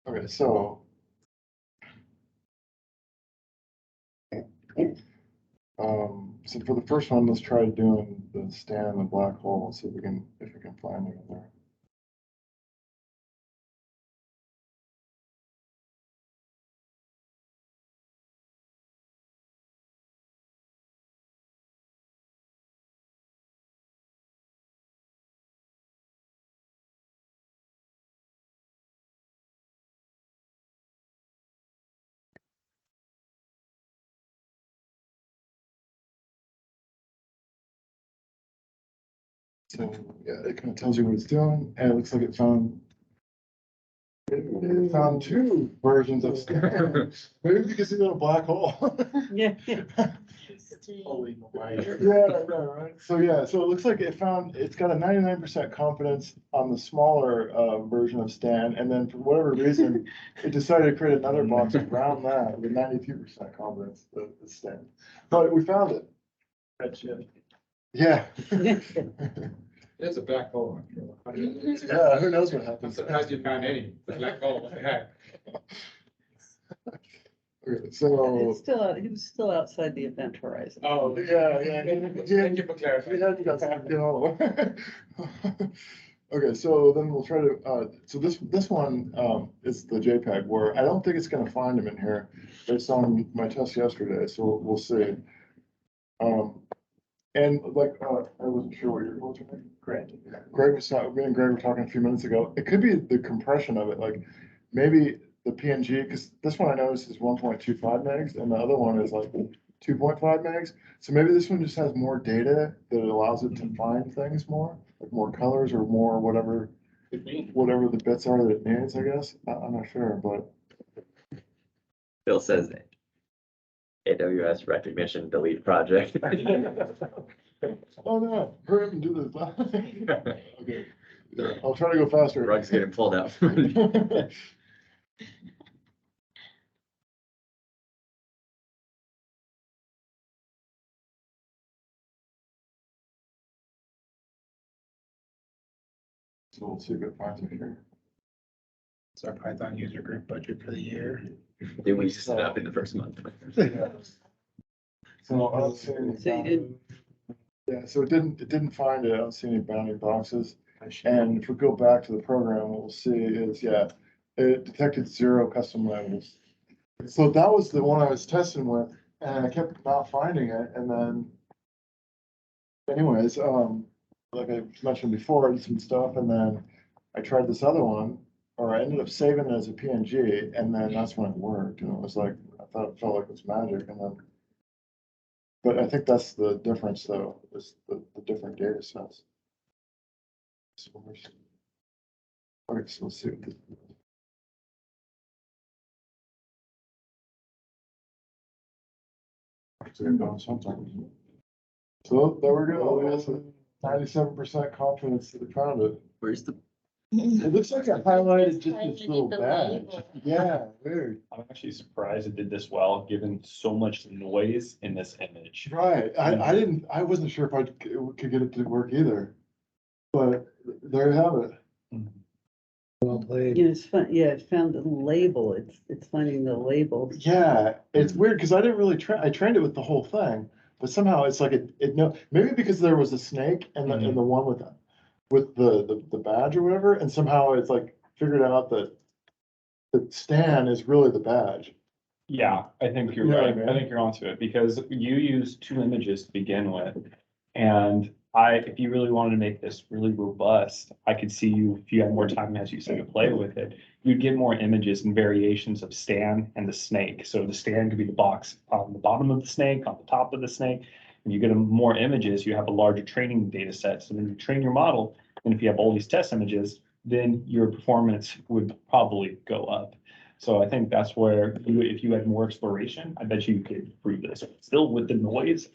Okay, so. So for the first one, let's try doing the stand in the black hole, see if we can find it in there. So, yeah, it kind of tells you what it's doing, and it looks like it found two versions of Stan. Maybe because it's in a black hole. Yeah. Holy moly. Right. So it looks like it's got a 99% confidence on the smaller version of Stan, and then for whatever reason, it decided to create another box around that with 92% confidence that it's Stan. But we found it. Redshift. Yeah. It's a black hole. Yeah, who knows what I'm happens. surprised you found any. It's a black hole. What the heck? Okay, so. It's still out, he was still outside the event horizon. Oh, Yeah. Thank you for clarifying. Okay, so then we'll try to, so this one, is the JPEG where I don't think it's gonna find them in here based on my test yesterday, so we'll see. And like, I wasn't sure what your name? Greg. Me and Greg were talking a few minutes ago. It could be the compression of it, like maybe the PNG, because this one I noticed is 1.25 megs and the other one is like 2.5 megs. So maybe this one just has more data that allows it to find things more, like more colors or more whatever the bits are that it needs, I guess. I'm not sure, but Bill says AWS Rekognition delete project. oh no, hurry up and do this. Okay, yeah, I'll try to go faster. Rug's getting pulled out. So we'll see if it finds it here. It's our Python user group budget for the year. Did we set up in the first month? So I don't see any. So you didn't- Yeah, so it didn't find it. I don't see any bounding boxes. And if we go back to the program, what we'll see is, yeah, it detected 0 custom labels. So that was the one I was testing with, and I kept not finding it, and then anyways, like I mentioned before, I did some stuff, and then I tried this other one, or I ended up saving it as a PNG, and then that's when it worked, and it was like, I thought it felt like it was magic, and then but I think that's the difference, though, is the different data sets. Source. Okay, so let's see what this. Actually, I've done something. So there we go. That's a 97% confidence that we found it. Where's the? It looks like I highlighted just Trying this to little get the badge. label. Yeah, weird. I'm actually surprised it did this well, given so much noise in this image. Right. I wasn't sure if I could get it to work either. But there you have it. Well played. You know, it's fun, yeah, it found the label, it's finding the label. Yeah, it's weird because I didn't really I trained it with the whole thing, but somehow it's like it no, maybe because there was a snake and the one with the badge or whatever, and somehow it's like figured out that the Stan is really the badge. Yeah, I think you're Yeah, right. man. I think you're onto it because you used 2 images to begin with. And if you really wanted to make this really robust, I could see you, if you had more time, as you said, to play with it, you'd get more images and variations of Stan and the snake. So the Stan could be the box on the bottom of the snake, on the top of the snake. And you get more images, you have a larger training data set. So then you train your model. And if you have all these test images, then your performance would probably go up. So I think that's where if you had more exploration, I bet you could improve this. Still with the noise,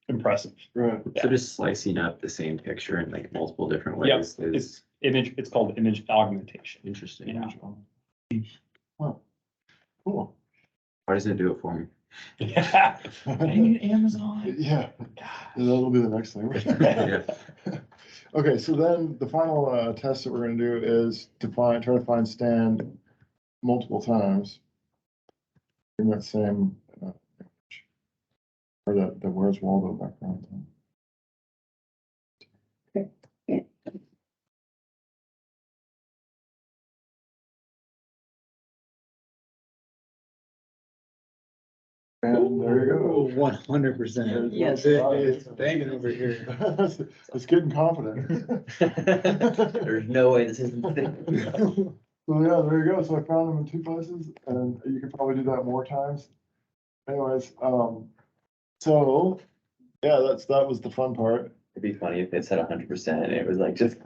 impressive. Right. So just slicing up the same picture in like multiple different Yep, ways is it's called image augmentation. interesting. Yeah. Huh. Cool. Why doesn't it do it for me? Yeah. Dang it, Amazon. Yeah, that'll be the next thing. Yeah. Okay, so then the final test that we're gonna do is try to find stand multiple times in that same image. Or the Where's Waldo background. And there you 100%. Yes. It's banging over here. go. It's getting confident. There's no way this isn't. So yeah, there you go. So I found them in 2 places and you could probably do that more times. Anyways, so yeah, that was the fun part. It'd be funny if it said 100% and it was like just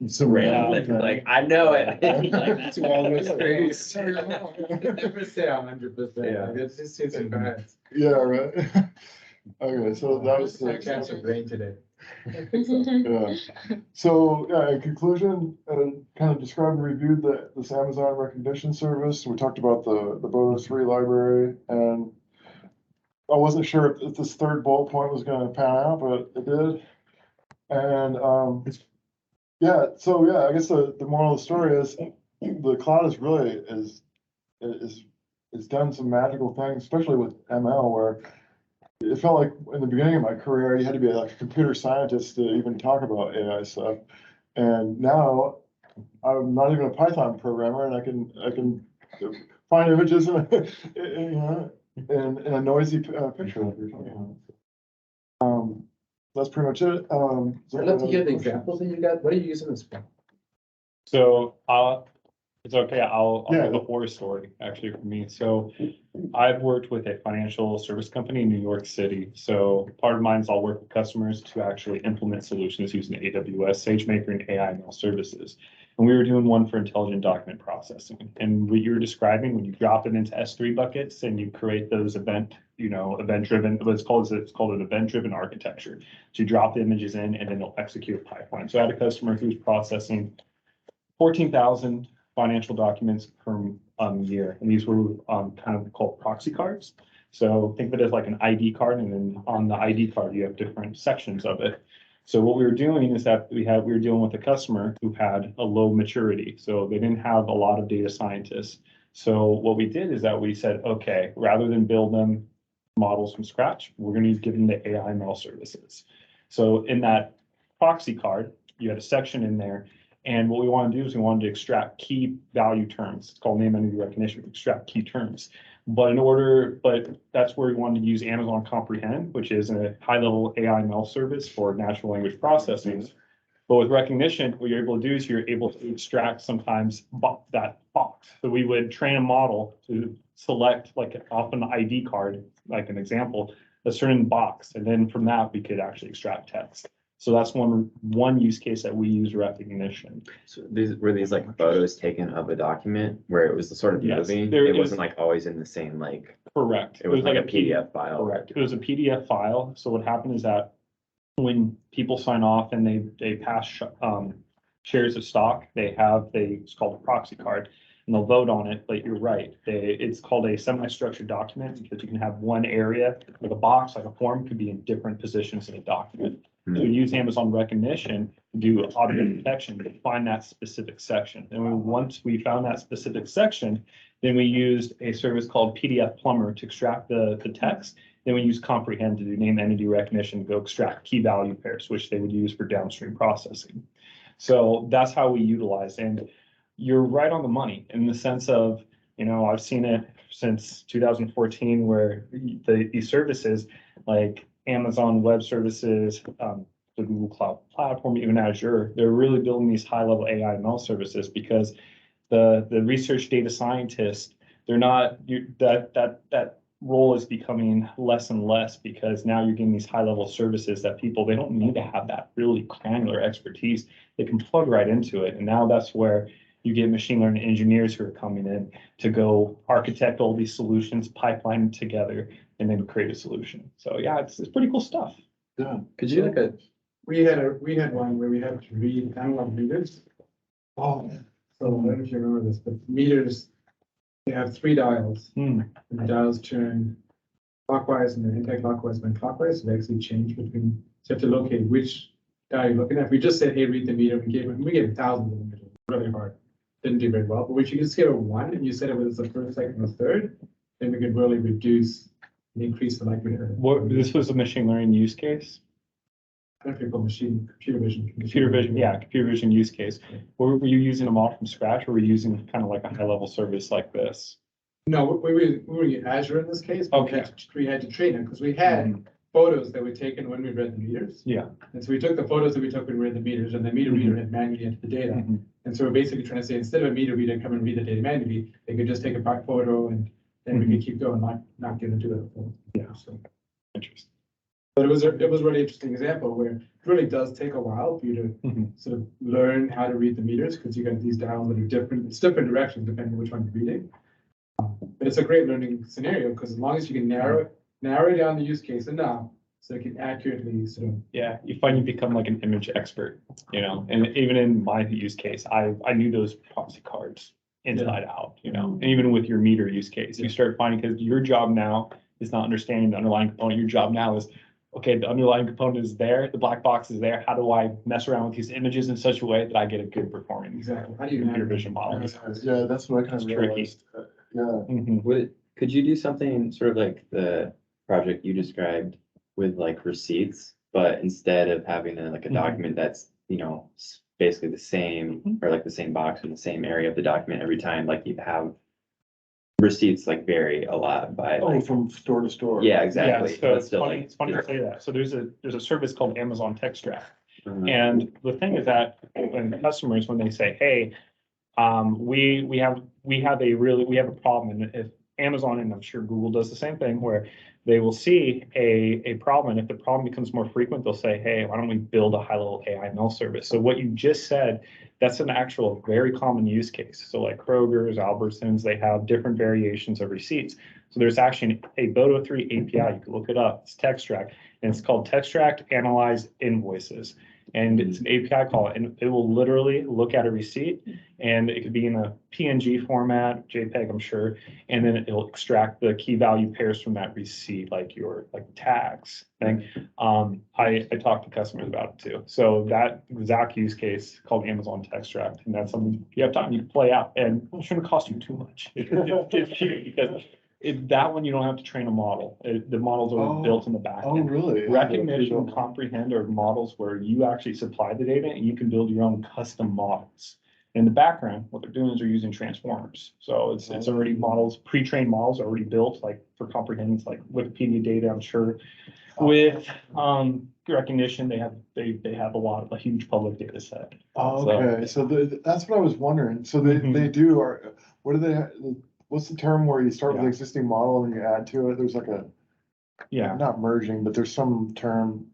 Some random, thing. like, I know it. That's Waldo's face. Never say 100%. Yeah. It just seems embarrassed. Yeah, right. Okay, so that was. I can't your brain today. Yeah. So, yeah, in conclusion, kind of described and reviewed this Amazon recognition service. We talked about the Boto 3 library, and I wasn't sure if this third bullet point was gonna pan out, but it did. And, yeah, so yeah, I guess the moral of the story is the cloud is really is done some magical things, especially with ML, where it felt like in the beginning of my career, you had to be like a computer scientist to even talk about AI stuff. And now I'm not even a Python programmer and I can find images in you know, in a noisy picture that you're talking about. That's pretty much it. I'd love to hear the examples that you got. What are you using this for? So, it's okay, I'll Yeah. tell the horror story actually for me. So I've worked with a financial service company in New York City. So part of mine is I'll work with customers to actually implement solutions using AWS, SageMaker, and AI ML services. And we were doing one for intelligent document processing. And what you were describing, when you drop it into S3 buckets and you create those event-driven, it's called an event-driven architecture. So you drop the images in and then it'll execute a pipeline. So I had a customer who's processing 14,000 financial documents per year, and these were kind of called proxy cards. So think of it as like an ID card, and then on the ID card you have different sections of it. So what we were doing is that we were dealing with a customer who had a low maturity, so they didn't have a lot of data scientists. So what we did is that we said, okay, rather than build them models from scratch, we're going to give them the AI ML services. So in that proxy card, you had a section in there. And what we want to do is we wanted to extract key value terms. It's called name entity recognition, extract key terms. But that's where we wanted to use Amazon Comprehend, which is a high-level AI ML service for natural language processing. But with Rekognition, what you're able to do is you're able to extract sometimes that box. So we would train a model to select like off an ID card, like an example, a certain box. And then from that, we could actually extract text. So that's one use case that we use Rekognition. So were these like photos taken of a document where it was sort of Yes, moving? there It is- wasn't like always in the same, like, Correct. it was like a PDF file. Correct. It was a PDF file. So what happened is that when people sign off and they pass shares of stock, it's called a proxy card, and they'll vote on it. But you're right, it's called a semi-structured document because you can have one area, like a box, like a form, could be in different positions in a document. So we use Amazon Rekognition to do automated detection to find that specific section. And once we found that specific section, then we used a service called PDF Plumber to extract the text. Then we use Comprehend to do name entity recognition, go extract key value pairs, which they would use for downstream processing. So that's how we utilize. And you're right on the money in the sense of, I've seen it since 2014 where these services like Amazon Web Services, the Google Cloud Platform, even Azure, they're really building these high-level AI ML services because the research data scientists, they're not, that role is becoming less and less because now you're getting these high-level services that they don't need to have that really granular expertise. They can plug right into it. And now that's where you get machine learning engineers who are coming in to go architect all these solutions, pipeline them together, and then create a solution. So yeah, it's pretty cool stuff. Yeah. Could you do like a, We had one where we had to read analog meters. Oh, So I don't know if you remember this, but meters, they have 3 dials. Hmm. And the dials turn clockwise and then anti-clockwise and then clockwise. So they actually change between, so you have to locate which dial you're looking at. If we just said, hey, read the meter, we gave thousands of them, it was really hard. Didn't do very well. But if you just give it 1 and you said it was the first, second, or third, then we could really reduce and increase the likelihood. What, this was a machine learning use case? I don't know if you call computer vision. Computer vision, yeah, computer vision use case. Were you using a model from scratch or were you using kind of like a high level service like this? No, we were in Azure in this case. But Okay. We had to train it because we had photos that were taken when we read the meters. Yeah. And so we took the photos that we took when we read the meters, and the meter reader had manually entered the data. Mhm. And so we're basically trying to say, instead of a meter reader come and read the data manually, they could just take a back photo and then we could keep going, not get into it. Yeah. So, Interesting. but it was a really interesting example where it really does take a while for you to Mhm. sort of learn how to read the meters, because you got these dials that are different, it's different directions depending on which one you're reading. But it's a great learning scenario, because as long as you can narrow down the use case enough, so it can accurately sort of. Yeah, you find you become like an image expert, you know, and even in my use case, I knew those proxy cards inside out, you know, and even with your meter use case, you start finding, because your job now is not understanding the underlying component. Your job now is, okay, the underlying component is there, the black box is there. How do I mess around with these images in such a way that I get a good performing Exactly. How do you computer navigate? vision model? yeah, that's what I kind It's of tricky. realized. Yeah. Mhm. could you do something sort of like the project you described with like receipts, but instead of having like a Mhm. document that's, basically the same, or like the same box in the same area of the document every time, like you have receipts like vary a lot by Oh, like, from store to store. yeah, Yeah, exactly. so But it's still, funny, like, it's funny to say that. So there's a service called Amazon Texttract. Mhm. And the thing is that when customers, when they say, hey, we have a problem, and if Amazon, and I'm sure Google does the same thing, where they will see a problem, and if the problem becomes more frequent, they'll say, hey, why don't we build a high level AI ML service? So what you just said, that's an actual very common use case. So like Kroger's, Albertsons, they have different variations of receipts. So there's actually a Bodo 3 API, you can look it up, it's Texttract, and it's called Texttract Analyze Invoices. And it's an API call, and it will literally look at a receipt, and it could be in a PNG format, JPEG, I'm sure, and then it'll extract the key value pairs from that receipt, like tags thing. I talked to customers about it too. So that exact use case called Amazon Texttract, and that's something you have time, you play out, and it shouldn't cost you too much. It's cheap because that one you don't have to train a model. The model's already built in the back Oh, end. really? Recognition and comprehend are models where you actually supply the data and you can build your own custom models. In the background, what they're doing is they're using transformers. So it's already models, pre-trained models are already built, like for comprehending, it's like Wikipedia data, I'm sure. With recognition, they have a huge public data set. Oh, So- okay, so that's what I was wondering. So they Mhm. do, what do they, what's the term where you start with the Yeah. existing model and you add to it? There's like Yeah, not merging, but there's some term.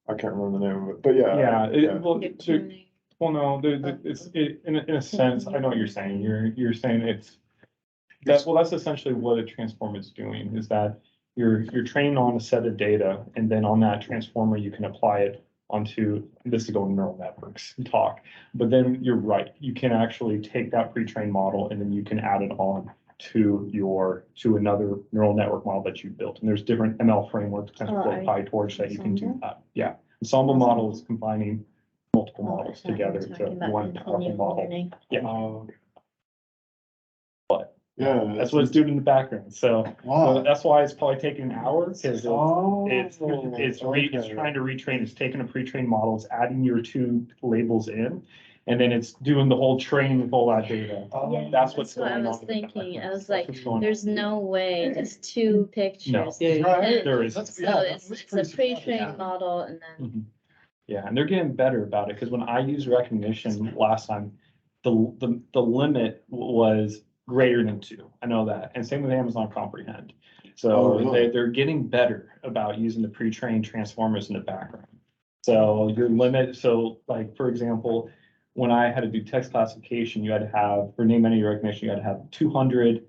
I can't remember the name of it, but yeah. yeah, Tuning. well, no, in a sense, I know what you're saying. You're saying that's essentially what a transformer is doing, is that you're training on a set of data, and then on that transformer, you can apply it onto, this is going neural networks talk, but then you're right, you can actually take that pre-trained model and then you can add it on to another neural network model that you built. And there's different ML frameworks, potentially like PyTorch, that you can do that. Yeah, ensemble model is combining multiple Oh, I models thought you were together to talking about one powerful continual model. learning. Yeah, Oh, but yeah. that's what it's doing in the background. So Wow. that's why it's probably taking an hour, because Oh, it's okay. trying to retrain, it's taking a pre-trained model, it's adding your 2 labels in, and then it's doing the whole training with all that data. Oh, Yeah, That's what's what I going on was in the thinking. background. I was That's like, what's going on. there's no way, just 2 pictures. Yeah, Right. There is. That's- So yeah, that it's was a pretty surprising. pre-trained model and then. Mhm. Yeah, and they're getting better about it, because when I used recognition last time, the limit was greater than 2. I know that, and same with Amazon Comprehend. Oh, So really? they're getting better about using the pre-trained transformers in the background. So your limit, so like, for example, when I had to do text classification, you had to have, for name entity recognition, you had to have 200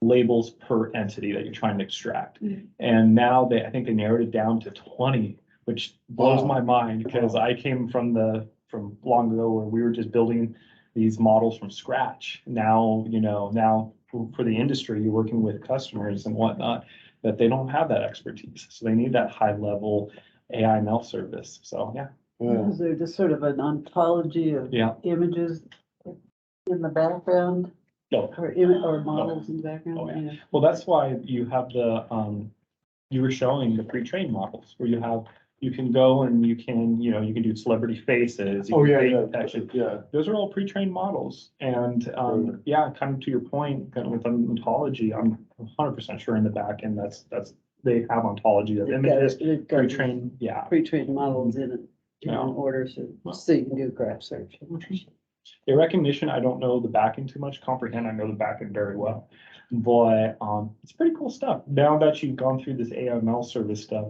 labels per entity that you're trying to extract. Mhm. And now I think they narrowed it down to 20 which blows Wow. my mind because I came from long ago where we were just building these models from scratch. Now, now for the industry, you're working with customers and whatnot, that they don't have that expertise. So they need that high level AI ML service. So, yeah. Yeah. Is there just sort of an ontology of Yeah. images in the background No. or models in the background? Oh, yeah. Well, that's why you have you were showing the pre-trained models where you can go and you can do celebrity faces. you Oh, can yeah, face yeah, detection. yeah. Those are all pre-trained models. And, yeah, kind of to your point, kind of with ontology, I'm 100% sure in the back end, they have ontology of images, They've got pre-trained, yeah. pre-trained models in it, in Yeah. order so you can do graph search. The recognition, I don't know the backend too much. Comprehend, I know the backend very well. But it's pretty cool stuff. Now that you've gone through this AML service stuff,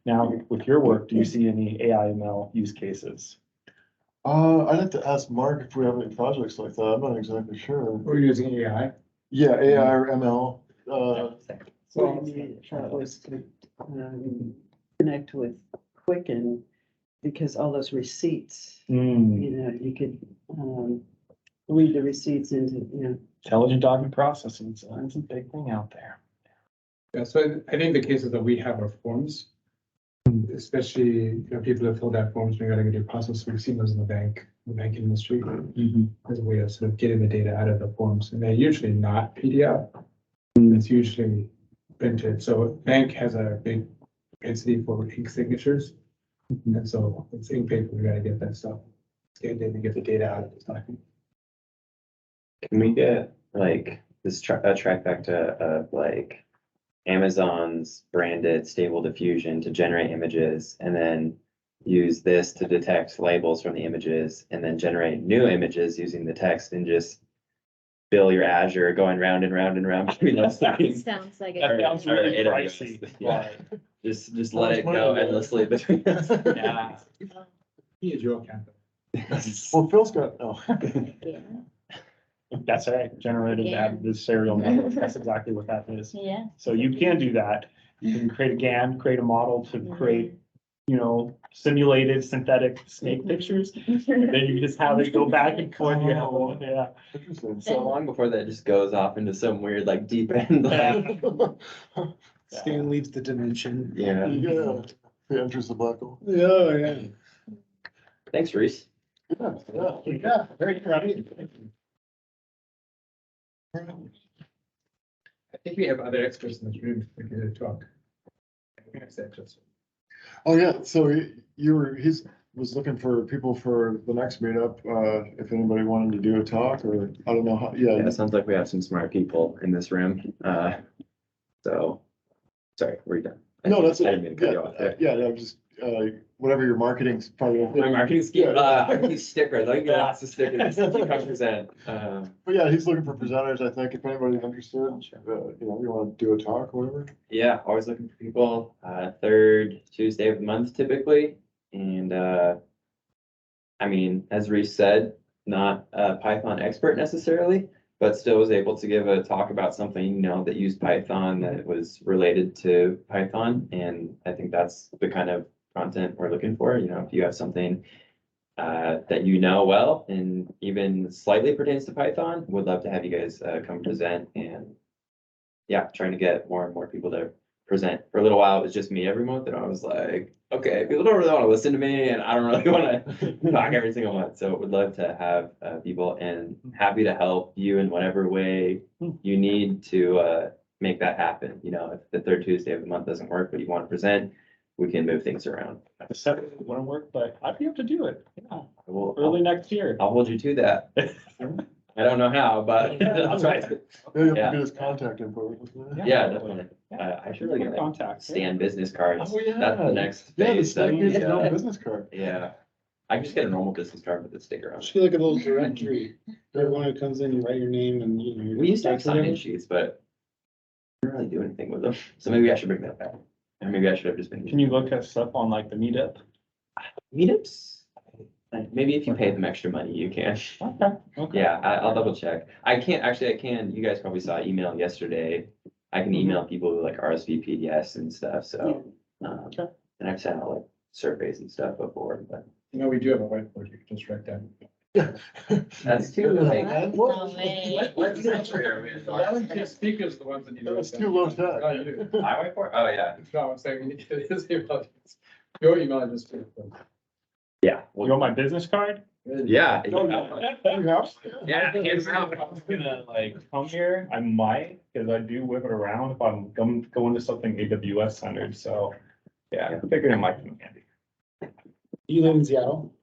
now with your work, do you see any AIML use cases? I'd have to ask Mark if we have any projects like that. I'm not exactly sure. We're using AI. Yeah, AI or ML. So you need was to connect with Quicken because all those receipts, you could read the receipts into, Intelligent document processing, so that's a big thing out there. Yeah, so I think the cases that we have are forms. Especially, people have filled out forms, we gotta go do process, we've seen those in the banking industry. As a way of sort of getting the data out of the forms, and they're usually not PDF. It's usually printed, so bank has a big propensity for ink signatures. And so it's ink paper, we gotta get that stuff, scanned in and get the data out of this document. Can we get like this a trifecta of like Amazon's branded Stable Diffusion to generate images and then use this to detect labels from the images and then generate new images using the text and just bill your Azure going round and round and round between those things? Sounds like That a. sounds really AWS. pricey. Yeah. but- Just let it go endlessly between us. Yeah. He is your account. Well, Phil's got, no. Yeah. That's right, generated that, this serial number, that's exactly what that is. Yeah. So you can do that. You can create a GAN, create a model to create, simulated synthetic snake pictures. And then you just have it go back and forth. You have, yeah. Interesting. So long before that just goes off into some weird like deep end. Like, Stan leaves the dimension. yeah. Yeah, the enters the black hole. Oh, yeah. Thanks, Reese. Yeah, yeah. Yeah, very right. I think we have other experts in this room that can talk. Oh, yeah, so he's was looking for people for the next meetup, if anybody wanted to do a talk, or I don't know how, Yeah, yeah. it sounds like we have some smart people in this room. So, sorry, were you done? No, that's I it. didn't mean to cut you off there. Yeah, no, just, whatever your marketing's part of My it. marketing scheme, Yeah. these stickers, I get lots of stickers, you come present. But yeah, he's looking for presenters, I think, if anybody's interested, you want to do a talk or whatever. Yeah, always looking for people, third Tuesday of the month typically. And, I mean, as Reese said, not a Python expert necessarily, but still was able to give a talk about something, that used Python that was related to Python. And I think that's the kind of content we're looking for. If you have something that well and even slightly pertains to Python, would love to have you guys come present. And yeah, trying to get more and more people to present. For a little while, it was just me every month, and I was like, okay, people don't really want to listen to me, and I don't really want to talk every single month. So would love to have people, and happy to help you in whatever way you need to make that happen. If the third Tuesday of the month doesn't work, but you want to present, we can move things around. The seventh wouldn't work, but I'd be able to do it. Yeah. We'll, Early next year. I'll hold you to that. I don't know how, but I'll try. Yeah, you have to Yeah. get his contact info. Yeah, definitely. I should really Good get contacts. Stan business cards. Oh, yeah. That's the next Yeah, the phase. snake needs his own Yeah. business card. Yeah. I can just get a normal business card with a sticker on Should it. be like a little directory. Everyone who comes in, you write your name and, your. We used to have contact sign-in info. sheets, but we didn't really do anything with them. So maybe I should bring that back. And maybe I should have just been. Can you look us up on like the meetup? Meetups? Like, maybe if you pay them extra money, you can. Okay. Yeah, I'll double check. I can, you guys probably saw email yesterday. I can email people who like RSVP yes and stuff, so. Okay. And I've sent out like surveys and stuff before, but You know, we do have a whiteboard, you can just write down. that's too late. No way. What century are we in? Volunteer speakers are the ones that need to. That's write too down. low tech. No, you do. Highway report? Oh, yeah. No, I'm saying we need to get this email address. Your email address. Yeah. You want my business card? Yeah. Yeah. Hands out. I was gonna like come here, I might, because I do whip it around if I'm going to something AWS centered, so. Yeah, I figured it might come in handy. You live in Seattle?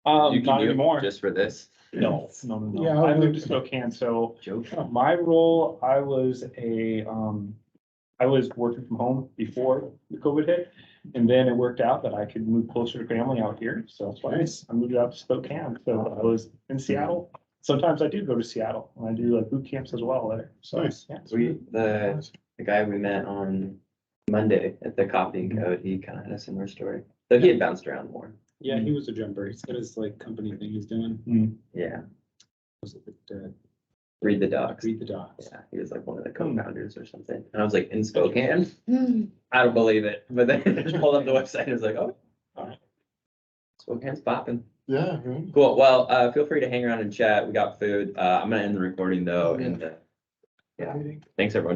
You can Not do it anymore. just for this. No. Yeah, I moved to Spokane, so Joke. my role, I was working from home before the COVID hit. And then it worked out that I could move closer to family out here, so that's why I moved out to Spokane, so I was in Seattle. Sometimes I do go to Seattle, and I do like boot camps as well there, so. Nice. Yeah, it's The guy we met on Monday at the copying code, he kind of had a similar story. So he had bounced around more. Yeah, he was a jumper. He's got his like company thing he's doing. Yeah. Was it, Read the docs. read the docs. Yeah, he was like one of the co-founders or something. And I was like, in Spokane? I don't believe it. But then I pulled up the website and it was like, oh, all right. Spokane's popping. Yeah, right. Cool. Well, feel free to hang around and chat. We got food. I'm gonna end the recording though. And yeah, thanks everyone.